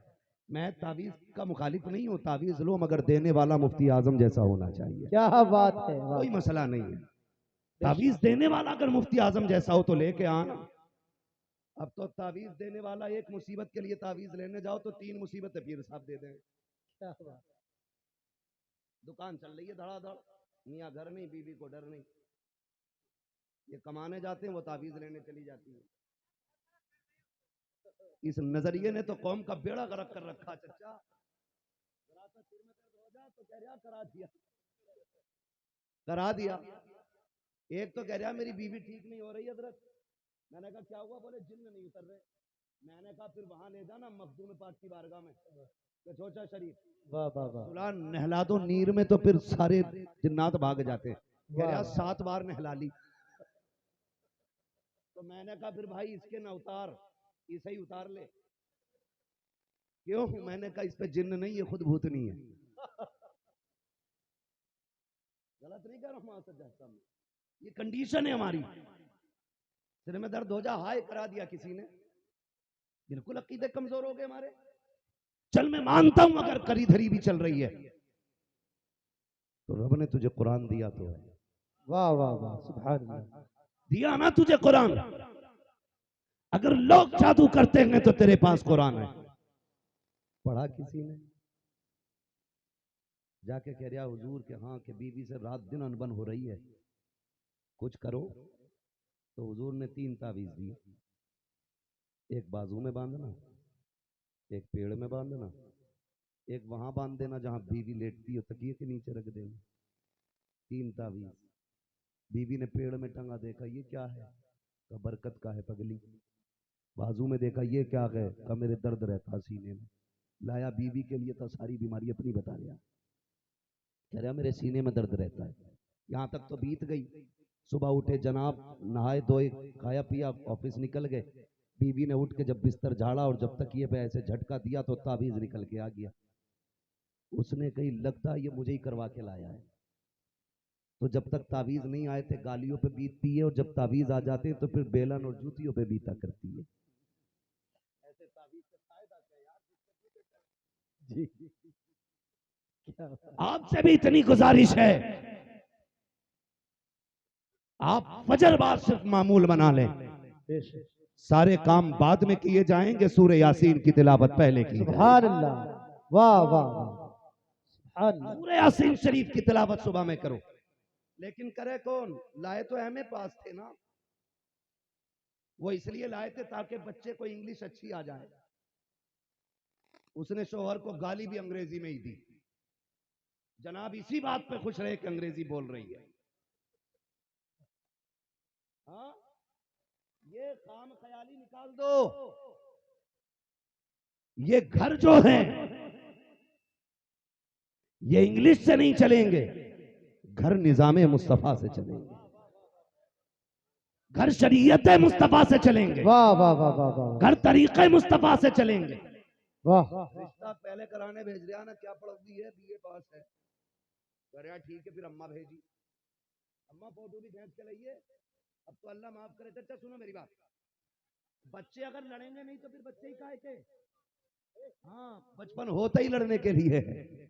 मैं तावीज का मुखालिफ नहीं हूँ, तावीज लो मगर देने वाला मुफ्ती आजम जैसा होना चाहिए। क्या बात है, कोई मसला नहीं है, तावीज देने वाला अगर मुफ्ती आजम जैसा हो तो लेके आना। अब तो तावीज देने वाला एक मुसीबत के लिए तावीज लेने जाओ तो 3 मुसीबतें पीर साहब दे दें। क्या बात। दुकान चल रही है धड़ाधड़, मियाँ घर नहीं, बीवी को डर नहीं, ये कमाने जाते हैं वो तावीज लेने चली जाती है। इस नजरिए ने तो कौम का बेड़ा गर्क कर रखा। चचा सिर में दर्द हो जा तो कह रहा करा दिया, करा दिया। एक तो कह रहा मेरी बीवी ठीक नहीं हो रही हजरत। मैंने कहा क्या हुआ? बोले जिन्न नहीं उतर रहे। मैंने कहा फिर वहां ले जाना मखदूम पाक की बारगाह में, तो सोचा शरीफ वाह वाह वाह, सुला नहला दो नीर में, तो फिर सारे जिन्नात भाग जाते। कह रहा 7 बार नहला ली। तो मैंने कहा फिर भाई इसके ना उतार, इसे ही उतार ले। क्यों? मैंने कहा इस पे जिन्न नहीं, ये खुद भूतनी है। गलत नहीं कर रहा हूं, ये कंडीशन है हमारी। सिर में दर्द हो जा, हाय करा दिया किसी ने, बिल्कुल अकीदे कमजोर हो गए हमारे। चल मैं मानता हूं अगर करी धरी भी चल रही है तो रब ने तुझे कुरान दिया तो है। वाह वाह वाह, सुभान अल्लाह। दिया ना तुझे कुरान। अगर लोग जादू करते हैं तो तेरे पास कुरान है। पढ़ा किसी ने? जाके कह रहा हुजूर के हाँ कि बीवी से रात दिन अनबन हो रही है, कुछ करो। तो हुजूर ने 3 तावीज दिए, एक बाजू में बांधना, एक पेड़ में बांधना, एक वहां बांध देना जहां बीवी लेटती हो तकिए के नीचे रख देना। 3 तावीज। बीवी ने पेड़ में टंगा, देखा ये क्या है? का बरकत का है पगली। बाजू में देखा ये क्या है? का मेरे दर्द रहता सीने में। लाया बीवी के लिए तो सारी बीमारी अपनी बता लिया। कह रहा मेरे सीने में दर्द रहता है। यहां तक तो बीत गई। सुबह उठे जनाब, नहाए धोए, खाया पिया, ऑफिस निकल गए। बीवी ने उठ के जब बिस्तर झाड़ा और जब तकिए पे ऐसे झटका दिया तो ताबीज निकल के आ गया। उसने कही लगता है ये मुझे ही करवा के लाया है। तो जब तक तावीज नहीं आए थे गालियों पे बीतती है, और जब तावीज आ जाते हैं तो फिर बेलन और जूतियों पे बीता करती है। ऐसे तावीज से फायदा क्या यार? जी, आपसे भी इतनी गुजारिश है, आप फजर बाद सिर्फ मामूल बना लें, सारे काम बाद में किए जाएंगे, सूरह यासीन की तिलावत पहले की जाएगी। सुभान अल्लाह, वाह वाह वाह, सुभान अल्लाह। सूरह यासीन शरीफ की तिलावत सुबह में करो। लेकिन करे कौन? लाए तो हमें पास थे ना, वो इसलिए लाए थे ताकि बच्चे को इंग्लिश अच्छी आ जाए। उसने शोहर को गाली भी अंग्रेजी में ही दी। जनाब इसी बात पे खुश रहे कि अंग्रेजी बोल रही है। हाँ, ये काम ख्याली निकाल दो। ये घर जो है ये इंग्लिश से नहीं चलेंगे, घर निजाम मुस्तफा से चलेंगे, घर शरीयत मुस्तफा से चलेंगे, वाह वाह वाह वाह वाह, घर तरीके मुस्तफा से चलेंगे। वाह। रिश्ता पहले कराने भेज दिया ना, क्या पढ़ती है? बीए पास है। अरे ठीक है, फिर अम्मा भेजी, अम्मा फोटो भी खींच के लाइए। अब तो अल्लाह माफ करे। चाचा सुनो मेरी बात, बच्चे अगर लड़ेंगे नहीं तो फिर बच्चे ही काहे के? हाँ, बचपन होता ही लड़ने के लिए है।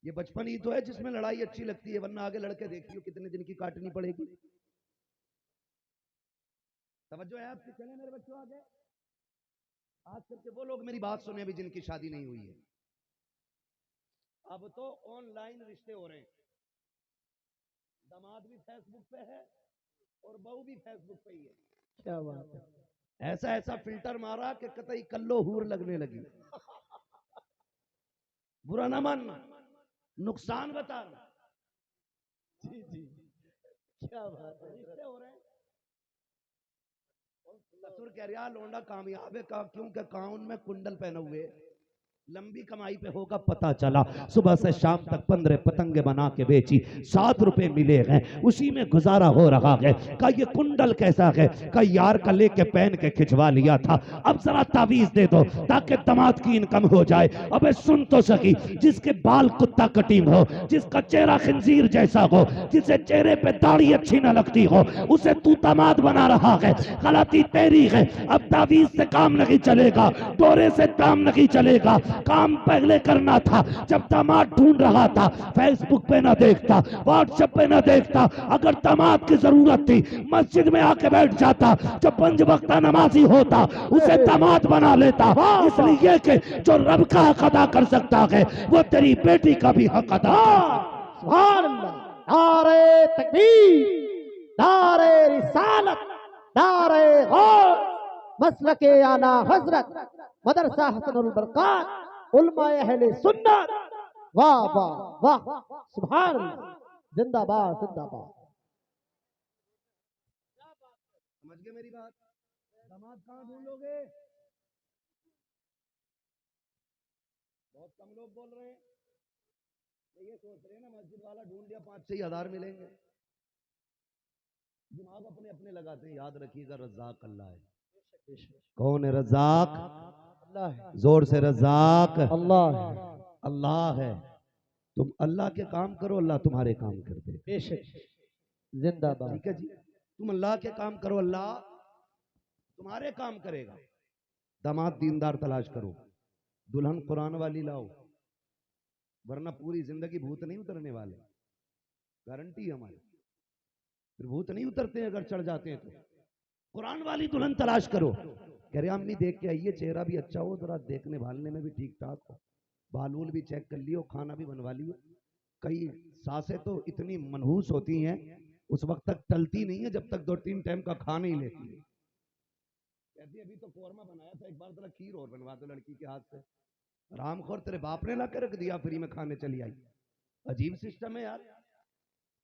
ये बचपन ही तो है जिसमें लड़ाई अच्छी लगती है, वरना आगे लड़के देखियो कितने दिन की काटनी पड़ेगी। तवज्जो है आपकी? चले मेरे बच्चों आगे। आज करके वो लोग मेरी बात सुने अभी जिनकी शादी नहीं हुई है। अब तो ऑनलाइन रिश्ते हो रहे हैं, दामाद भी फेसबुक पे है और बहू भी फेसबुक पे ही है। क्या बात है। ऐसा ऐसा फिल्टर मारा कि कतई कल्लो हूर लगने लगी। बुरा ना मानना, नुकसान बता रहा। जी जी, क्या बात है। रिश्ते हो रहे हैं। ससुर कह रहा लौंडा कामयाब है, क्योंकि काउन में कुंडल पहने हुए, लंबी कमाई पे होगा पता चला। सुबह से शाम तक 15 पतंगे बना के बेची, 7 रुपए मिले हैं, उसी में गुजारा हो रहा है। का ये कुंडल कैसा है? का यार का लेके पहन के खिंचवा लिया था, अब जरा तावीज दे दो ताकि दामाद की इनकम हो जाए। अबे सुन तो सकी, जिसके बाल कुत्ता कटीम हो, जिसका चेहरा खंजीर जैसा हो, जिसे चेहरे पे दाढ़ी अच्छी न लगती हो, उसे तू दामाद बना रहा है। गलती तेरी है। अब तावीज से काम नहीं चलेगा, दौरे से काम नहीं चलेगा। काम पहले करना था जब दामाद ढूंढ रहा था, फेसबुक पे ना देखता, व्हाट्सएप पे ना देखता। अगर दामाद की जरूरत थी मस्जिद में आके बैठ जाता, जब 5 वक्त नमाजी होता उसे दामाद बना लेता। इसलिए कि जो रब का हक अदा कर सकता है वो तेरी बेटी का भी हक अदा कर। सुभान अल्लाह, नारे तकबीर, नारे रिसालत, नारे गौस, मसलके आला हजरत मदरसा हसनुल बरकात, उलमाए अहले सुन्नत। वाह वाह वाह, सुभान अल्लाह, जिंदाबाद जिंदाबाद। समझ गए मेरी बात? दामाद कहाँ ढूंढोगे? बहुत कम लोग बोल रहे हैं, तो ये सोच रहे हैं ना मस्जिद वाला ढूंढ लिया 5-6 हजार मिलेंगे। दिमाग अपने अपने लगाते हैं। याद रखिएगा रज़ाक अल्लाह है। कौन है रज़ाक? अल्लाह है, जोर से रज़ाक अल्लाह है। अल्लाह है। तुम अल्लाह के काम करो, अल्लाह तुम्हारे काम कर दे। बेशक, जिंदाबाद। ठीक है जी, तुम अल्लाह के काम करो, अल्लाह तुम्हारे काम करेगा। दामाद दीनदार तलाश करो, दुल्हन कुरान वाली लाओ, वरना पूरी जिंदगी भूत नहीं उतरने वाले, गारंटी हमारी। फिर भूत नहीं उतरते हैं, अगर चढ़ जाते हैं तो। कुरान वाली दुल्हन तलाश करो। कह रहे अम्मी देख के आइए, चेहरा भी अच्छा हो, जरा देखने भालने में भी ठीक ठाक हो, बालूल भी चेक कर लियो, खाना भी बनवा लियो। कई सासें तो इतनी मनहूस होती हैं उस वक्त तक टलती नहीं है जब तक 2-3 टाइम का खा नहीं लेती है। कहती अभी तो कोरमा बनाया था, एक बार जरा खीर और बनवा दो लड़की के हाथ से। रामखोर तेरे बाप ने ला के रख दिया, फ्री में खाने चली आई। अजीब सिस्टम है यार।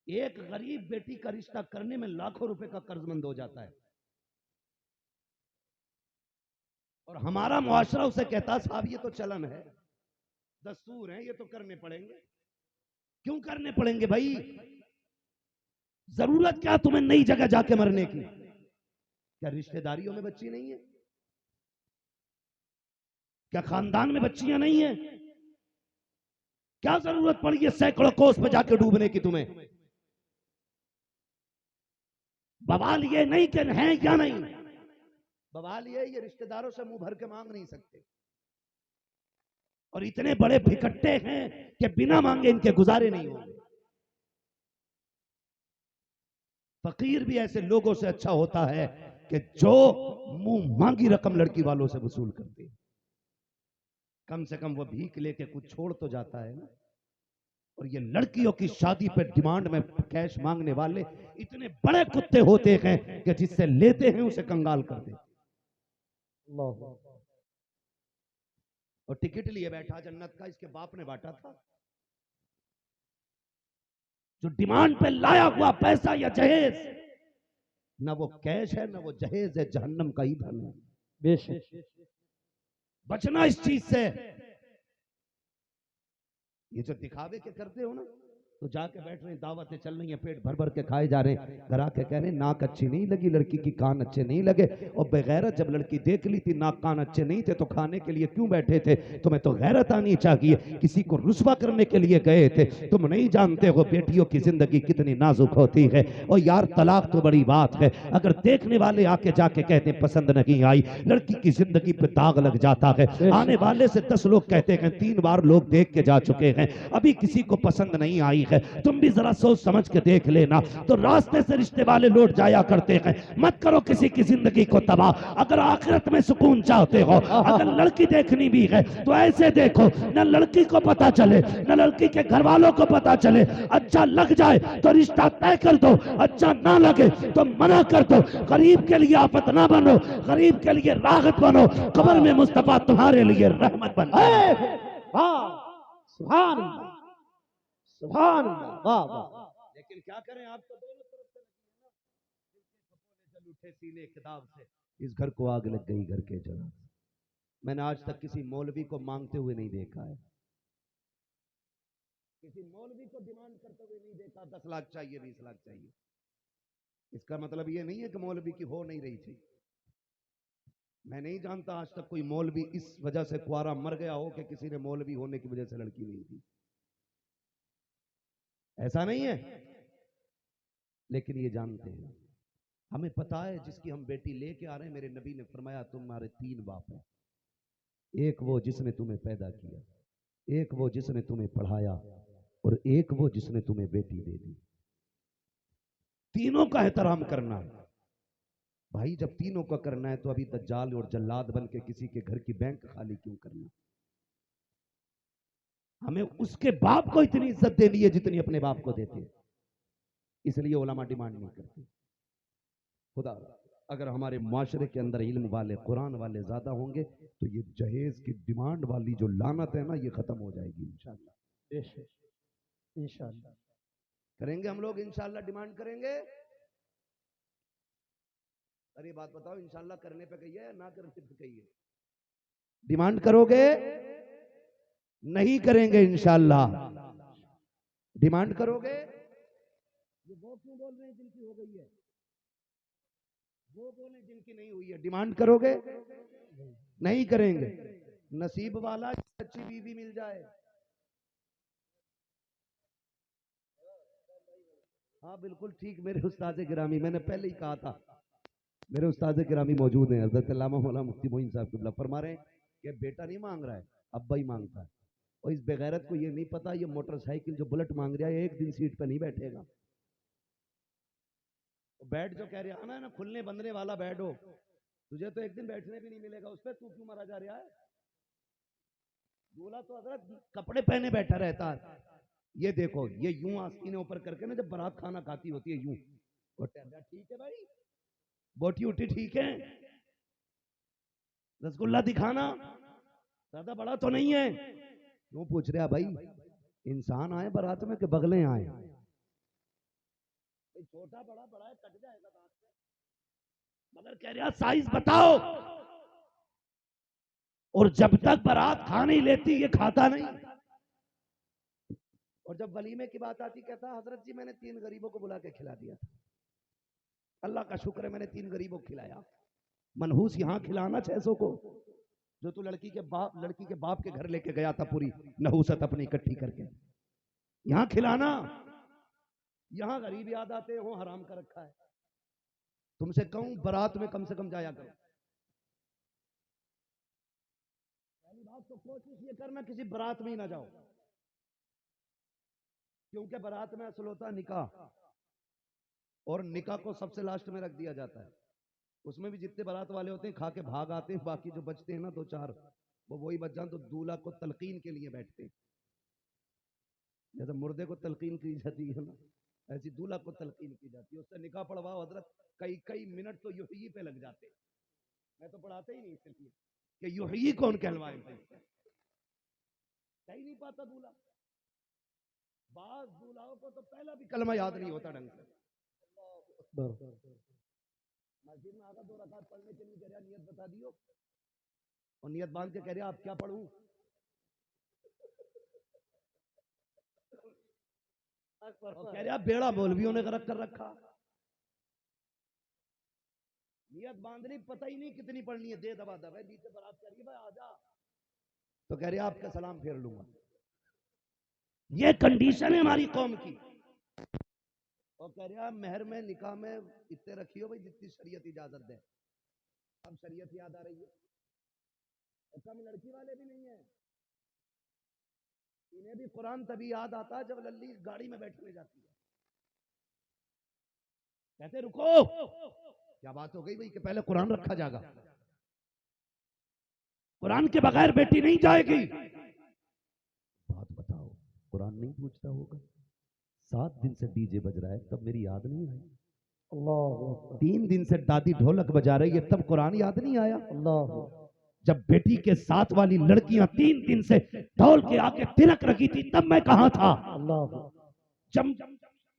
एक गरीब बेटी का रिश्ता करने में लाखों रुपए का कर्जमंद हो जाता है, और हमारा मुआशरा उसे कहता साहब ये तो चलन है, दस्तूर है, ये तो करने पड़ेंगे। क्यों करने पड़ेंगे भाई? जरूरत क्या तुम्हें नई जगह जाके मरने की? क्या रिश्तेदारियों में बच्ची नहीं है? क्या खानदान में बच्चियां नहीं है? क्या जरूरत पड़ी है सैकड़ों कोस पे जाके डूबने की तुम्हें? बवाल ये नहीं कि है या नहीं, बवाल ये रिश्तेदारों से मुंह भर के मांग नहीं सकते, और इतने बड़े भिकट्टे हैं कि बिना मांगे इनके गुजारे नहीं होंगे। फकीर भी ऐसे लोगों से अच्छा होता है कि जो मुंह मांगी रकम लड़की वालों से वसूल करते हैं। कम से कम वो भीख लेके कुछ छोड़ तो जाता है ना। और ये लड़कियों की शादी पे डिमांड में कैश मांगने वाले इतने बड़े कुत्ते होते हैं कि जिससे लेते हैं उसे कंगाल कर देते। और टिकट लिए बैठा जन्नत का, इसके बाप ने बांटा था। जो डिमांड पे लाया हुआ पैसा या जहेज, ना वो कैश है ना वो जहेज है, जहन्नम का ईंधन है। बेशक बचना इस चीज से। ये जो दिखावे के करते हो ना, तो जाके बैठ रहे, दावतें चल रही हैं, पेट भर भर के खाए जा रहे हैं, घर आके कह रहे नाक अच्छी नहीं लगी लड़की की, कान अच्छे नहीं लगे। और बेगैरत जब लड़की देख ली थी नाक कान अच्छे नहीं थे तो खाने के लिए क्यों बैठे थे? तुम्हें तो गैरत आनी चाहिए। किसी को रुस्वा करने के लिए गए थे। तुम नहीं जानते हो बेटियों की जिंदगी कितनी नाजुक होती है। और यार तलाक तो बड़ी बात है, अगर देखने वाले आके जाके कहते हैं पसंद नहीं आई, लड़की की जिंदगी पे दाग लग जाता है। आने वाले से 10 लोग कहते हैं 3 बार लोग देख के जा चुके हैं, अभी किसी को पसंद नहीं आई है। तुम भी जरा सोच समझ के देख लेना। तो रास्ते से रिश्ते वाले लौट जाया करते हैं। मत करो किसी की जिंदगी को तबाह। अगर आखिरत में सुकून चाहते हो, अगर लड़की देखनी भी है तो ऐसे देखो न लड़की को पता चले न लड़की के घर वालों को पता चले। अच्छा लग जाए तो रिश्ता तय कर दो, अच्छा ना लगे तो मना कर दो। गरीब के लिए आफत ना बनो, गरीब के लिए राहत बनो। कब्र में मुस्तफा तुम्हारे लिए रहमत बन जाए। सुभान अल्लाह, सुभान अल्लाह, वाह वाह। लेकिन क्या करें, आप तो दोनों तरफ से जल उठे सीने किताब से, इस घर को आग लग गई घर के जला। मैंने आज तक किसी मौलवी को मांगते हुए नहीं देखा है, किसी मौलवी को डिमांड करते हुए नहीं देखा 10 लाख चाहिए 20 लाख चाहिए। इसका मतलब ये नहीं है कि मौलवी की हो नहीं रही थी। मैं नहीं जानता आज तक कोई मौलवी इस वजह से कुआरा मर गया हो कि किसी ने मौलवी होने की वजह से लड़की नहीं थी। ऐसा नहीं है। लेकिन ये जानते हैं, हमें पता है जिसकी हम बेटी लेके आ रहे हैं, मेरे नबी ने फरमाया तुम्हारे 3 बाप हैं। एक वो जिसने तुम्हें पैदा किया, एक वो जिसने तुम्हें पढ़ाया, और एक वो जिसने तुम्हें बेटी दे दी। तीनों का एहतराम करना है भाई। जब तीनों का करना है तो अभी दज्जाल और जल्लाद बन के किसी के घर की बैंक खाली क्यों करना? हमें उसके बाप को इतनी इज्जत देनी है जितनी अपने बाप को देते हैं। इसलिए उलमा डिमांड नहीं करते। खुदा अगर हमारे माशरे के अंदर इल्म वाले कुरान वाले ज्यादा होंगे तो ये जहेज की डिमांड वाली जो लानत है ना, ये खत्म हो जाएगी इंशाल्लाह। इंशाल्लाह करेंगे हम लोग, इंशाल्लाह डिमांड करेंगे। अरे बात बताओ, इंशाल्लाह करने पे कहिए या ना करने पे कहिए? डिमांड करोगे? नहीं करेंगे इंशाल्लाह। डिमांड करोगे? ये वो क्यों बोल रहे हैं जिनकी हो गई है? वो बोले जिनकी नहीं हुई है। डिमांड करोगे? नहीं करेंगे। नसीब वाला अच्छी बीवी मिल जाए। हाँ बिल्कुल ठीक, मेरे उस्ताद गिरामी, मैंने पहले ही कहा था, मेरे उस्ताद गिरामी मौजूद हैं, हजरत अल्लामा मौलाना मुफ्ती मोइन साहब किबला फरमा रहे हैं कि बेटा नहीं मांग रहा है, अब्बा ही मांगता है। और इस बेगैरत को ये नहीं पता, ये मोटरसाइकिल जो बुलेट मांग रहा है एक दिन सीट पर नहीं बैठेगा। बेड जो कह रहा है ना खुलने बंधने वाला बेड हो, तुझे तो एक दिन बैठने भी नहीं मिलेगा उस पर, तू क्यों मारा जा रहा है? दूल्हा तो हजरत कपड़े पहने बैठा रहता है। ये देखो, ये यूं आस्तीने ऊपर करके ना जब बारात खाना खाती होती है यूं, ठीक है भाई, बोटी उठी ठीक है, रसगुल्ला दिखाना ज्यादा बड़ा तो नहीं है। क्यों पूछ रहा भाई? इंसान आए बारात में कि बगले आए? छोटा बड़ा बड़ा है, कट जाएगा दांत से, मगर कह रहा साइज बताओ। और जब तक बारात खा नहीं लेती ये खाता नहीं। और जब वलीमे की बात आती कहता हजरत जी मैंने 3 गरीबों को बुला के खिला दिया था, अल्लाह का शुक्र है मैंने 3 गरीबों को खिलाया। मनहूस यहां खिलाना 600 को, जो तू लड़की के बाप के घर लेके गया था पूरी नहूसत अपनी इकट्ठी करके, यहां खिलाना, यहां गरीब याद आते हो, हराम कर रखा है। तुमसे कहूं बारात में कम से कम जाया करो। पहली बात तो कोशिश ये करना किसी बारात में ही ना जाओ, क्योंकि बारात में असल होता है निकाह, और निकाह को सबसे लास्ट में रख दिया जाता है। उसमें भी जितने बारात वाले होते हैं खा के भाग आते हैं, बाकी जो बचते हैं ना दो चार, वो वही बच जाए तो दूल्हा को तलकीन के लिए बैठते हैं। जैसे मुर्दे को तलकीन की जाती है ना, ऐसी दूल्हा को तलकीन की जाती है। उससे निकाह पढ़वाओ हजरत, कई कई मिनट तो यूही पे लग जाते। मैं तो पढ़ाते ही नहीं इसलिए कि यूही कौन कहलवाए, कह ही नहीं पाता दूल्हा। बाज दूल्हाओं को तो पहला भी कलमा याद नहीं होता ढंग से। मस्जिद में आकर 2 रकात पढ़ने के लिए कह रहा नियत बता दियो, और नियत बांध के कह रहा आप क्या पढ़ूं। कह रहा बेड़ा मौलवियों ने कर रखा, नियत बांधनी पता ही नहीं कितनी पढ़नी है, दे दबा दबा नीचे बारात कह रही है भाई आजा, तो कह रहे आपका सलाम फेर लूंगा। ये कंडीशन है हमारी कौम की। और कह रहा मेहर में निकाह में इतने रखियो भाई जितनी शरीयत इजाजत दे। अब शरीयत याद आ रही है, और कम लड़की वाले भी नहीं है, इन्हें भी कुरान तभी याद आता है जब लल्ली गाड़ी में बैठने जाती है, कहते रुको क्या बात हो गई भाई कि पहले कुरान रखा जाएगा, कुरान के बगैर बेटी नहीं जाएगी। बात बताओ, कुरान नहीं पूछता होगा? 7 दिन से डीजे बज रहा है तब मेरी याद नहीं आई। अल्लाह 3 दिन से दादी ढोलक बजा रही है तब कुरान याद नहीं आया। अल्लाह जब बेटी के साथ वाली लड़कियां 3 दिन से ढोल के आके तिलक रखी थी तब मैं कहां था। अल्लाह जब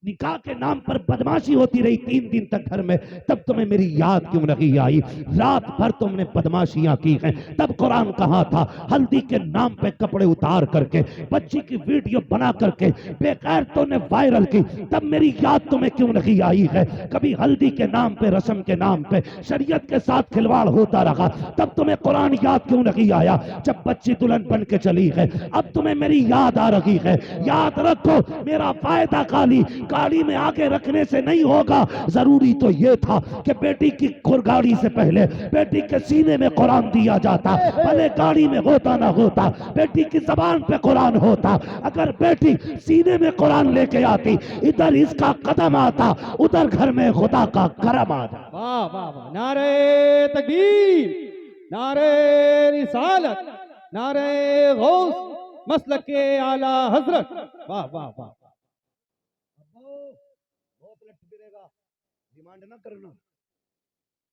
निकाह के नाम पर बदमाशी होती रही 3 दिन तक घर में, तब तुम्हें मेरी याद क्यों नहीं आई? रात भर तुमने बदमाशियां की हैं, तब कुरान कहाँ था? हल्दी के नाम पे कपड़े उतार करके बच्ची की वीडियो बना करके बेकार तुमने वायरल की, तब मेरी याद तुम्हें क्यों नहीं आई है? कभी हल्दी के नाम पे, रस्म के नाम पे शरीयत के साथ खिलवाड़ होता रहा, तब तुम्हें कुरान याद क्यों नहीं आया? जब बच्ची दुल्हन बन के चली है अब तुम्हें मेरी याद आ रही है। याद रखो मेरा फायदा खाली गाड़ी में आगे रखने से नहीं होगा, जरूरी तो यह था कि बेटी की गाड़ी से पहले बेटी के सीने में कुरान दिया जाता, भले गाड़ी में होता ना होता, बेटी की जबान पे कुरान होता। अगर बेटी सीने में कुरान लेके आती, इधर इसका कदम आता, उधर घर में खुदा का करम आ जाता। वाह वाह वाह, नारे तकबीर, नारे रिसालत, नारे गौस, मसलके आला हजरत। वाह वाह वाह। बहुत लट गिरेगा, डिमांड ना करना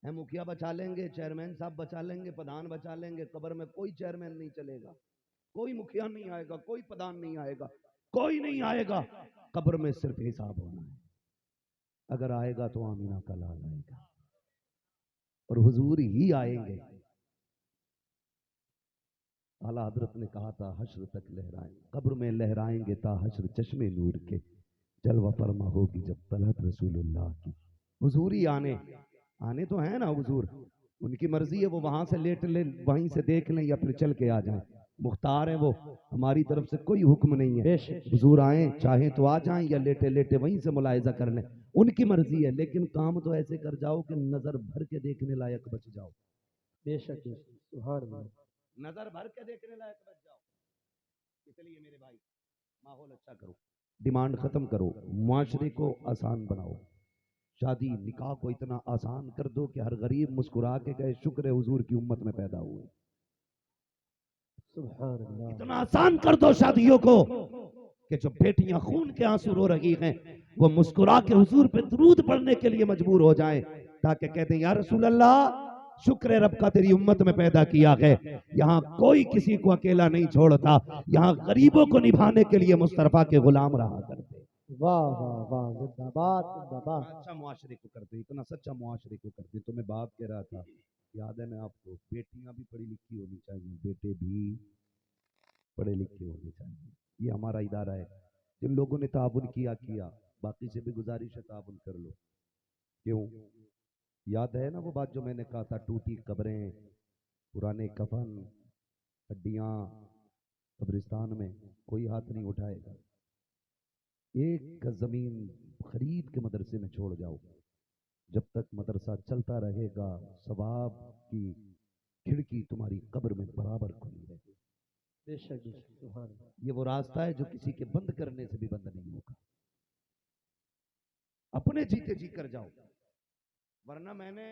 है। मुखिया बचा लेंगे, चेयरमैन साहब बचा लेंगे, प्रधान बचा लेंगे, कब्र में कोई चेयरमैन नहीं चलेगा, कोई मुखिया नहीं आएगा, कोई प्रधान नहीं आएगा, कोई नहीं आएगा। कब्र में सिर्फ हिसाब होना है। अगर आएगा तो आमीना का लाल आएगा और हुजूर ही आएंगे। आला हजरत ने कहा था हश्र तक लहराएं, कब्र में लहराएंगे ता हश्र चश्मे नूर के, जलवा फरमा होगी जब तलहत रसूलुल्लाह की। हुजूर ही आने तो है ना हुजूर, उनकी मर्जी है, वो वहां से लेट ले, वहीं से देख लें या फिर चल के आ जाएं, मुख्तार है वो, हमारी तरफ से कोई हुक्म नहीं है। हुजूर आए चाहे तो आ जाएं या लेटे लेटे वहीं से मुलायजा कर लें, उनकी मर्जी है। लेकिन काम तो ऐसे कर जाओ कि नजर भर के देखने लायक बच जाओ। बेशक सुभान अल्लाह। नजर भर के देखने लायक बच जाओ। इसलिए मेरे भाई माहौल अच्छा करो, डिमांड खत्म करो, मुआशरे को आसान बनाओ, शादी निकाह को इतना आसान कर दो कि हर गरीब मुस्कुरा के गए शुक्र है हुजूर की उम्मत में पैदा हुए। सुभान अल्लाह। इतना आसान कर दो शादियों को कि जो बेटियां खून के आंसू रो रही हैं वो मुस्कुरा के हुजूर पे दुरूद पढ़ने के लिए मजबूर हो जाएं, ताकि कहते हैं या रसूल अल्लाह शुक्र है रब का तेरी उम्मत में पैदा किया है। यहाँ कोई किसी को अकेला नहीं छोड़ता, यहाँ गरीबों को निभाने के लिए मुस्तफा के गुलाम रहा करते। वाह वाह वाह, जिंदाबाद जिंदाबाद। अच्छा मुआशरे को करते, इतना सच्चा मुआशरे को करते। तो मैं बात कह रहा था, याद है ना आपको, बेटियां भी पढ़ी लिखी होनी चाहिए, बेटे भी पढ़े लिखे होने चाहिए। ये हमारा इदारा है। जिन लोगों ने ताबुन किया, बाकी से भी गुजारिश है ताबुन कर लो। क्यों? याद है ना वो बात जो मैंने कहा था, टूटी कब्रें, पुराने कफन, हड्डियां कब्रिस्तान में, कोई हाथ नहीं उठाएगा। एक गज जमीन खरीद के मदरसे में छोड़ जाओ, जब तक मदरसा चलता रहेगा सवाब की खिड़की तुम्हारी कब्र में बराबर खुली है। बेशक बेशक, सुभान अल्लाह। ये वो रास्ता है जो किसी के बंद करने से भी बंद नहीं होगा। अपने जीते जी कर जाओ, वरना मैंने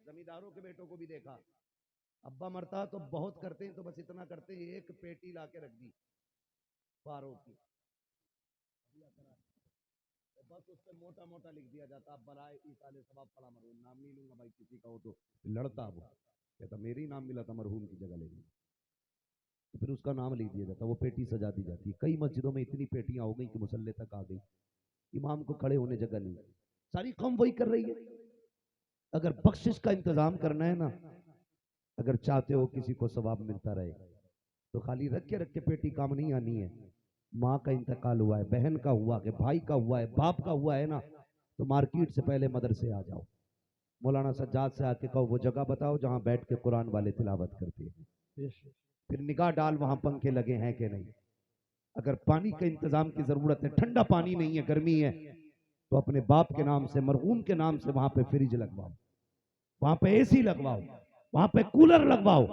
जमींदारों के बेटों को भी देखा, अब्बा मरता तो बहुत करते हैं, तो बस इतना करते हैं, एक पेटी लाके रख दी पारों की, बस उस पे मोटा मोटा लिख दिया जाता, अब बलाए ईसाले सबाब फला मरहूम, नाम नहीं लूंगा भाई किसी का हो तो। लड़ता वो कहता मेरी नाम मिला था, मरहूम की जगह लेंगे, तो फिर उसका नाम लिख दिया जाता, वो पेटी सजा दी जाती है। कई मस्जिदों में इतनी पेटियां हो गई कि मुसल्ले तक आ गई, इमाम को खड़े होने जगह नहीं, सारी कौम वही कर रही है। अगर बख्शिश का इंतजाम करना है ना, अगर चाहते हो किसी को सवाब मिलता रहे, तो खाली रख के पेटी काम नहीं आनी है। माँ का इंतकाल हुआ है, बहन का हुआ है, भाई का हुआ है, बाप का हुआ है ना, तो मार्केट से पहले मदरसे आ जाओ, मौलाना सज्जाद से आके कहो वो जगह बताओ जहां बैठ के कुरान वाले तिलावत करते हैं, फिर निगाह डाल वहां पंखे लगे हैं कि नहीं। अगर पानी का इंतजाम की जरूरत है, ठंडा पानी नहीं है, गर्मी है, तो अपने बाप के नाम से, मरहूम के नाम से वहां पे फ्रिज लगवाओ, वहां पे एसी लगवाओ, वहां पे कूलर लगवाओ,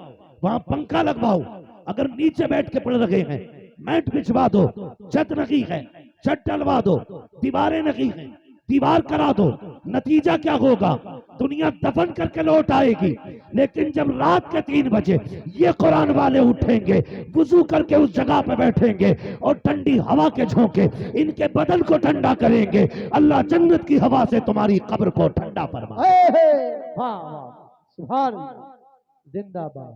वहां पंखा लगवाओ। अगर नीचे बैठ के पढ़ रहे हैं, मैट बिछवा दो, छत नकी है, छत डलवा दो, दीवारें नकी है, दीवार करा दो। नतीजा क्या होगा? दुनिया दफन करके लौट आएगी, लेकिन जब रात के 3 बजे ये कुरान वाले उठेंगे, वुजू करके उस जगह पे बैठेंगे और ठंडी हवा के झोंके इनके बदन को ठंडा करेंगे, अल्लाह जन्नत की हवा से तुम्हारी कब्र को ठंडा फरमाए। वाह वाह, सुभान अल्लाह, जिंदाबाद।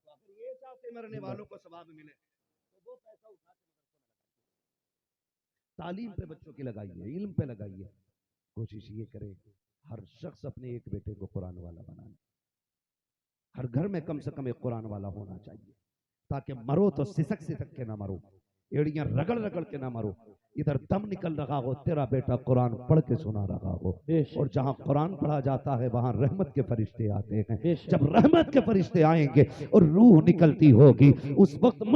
अगर ये चाहते मरने वालों को सवाब मिले, तो वो पैसा उठा के तालीम पे बच्चों की लगाइए, इल्म पे लगाइए। कोशिश ये करें हर शख्स अपने एक बेटे को कुरान वाला बनाए, हर घर में कम से कम एक कुरान वाला होना चाहिए, ताकि मरो तो सिसक सिसक के ना मरो, एड़ियां रगड़ रगड़ के ना मरो। इधर दम निकल रहा हो, तेरा बेटा कुरान पढ़ के सुना रहा हो, और जहां कुरान पढ़ा जाता है वहां रहमत के फरिश्ते आते हैं। जब रहमत के फरिश्ते आएंगे और रूह निकलती होगी, उस वक्त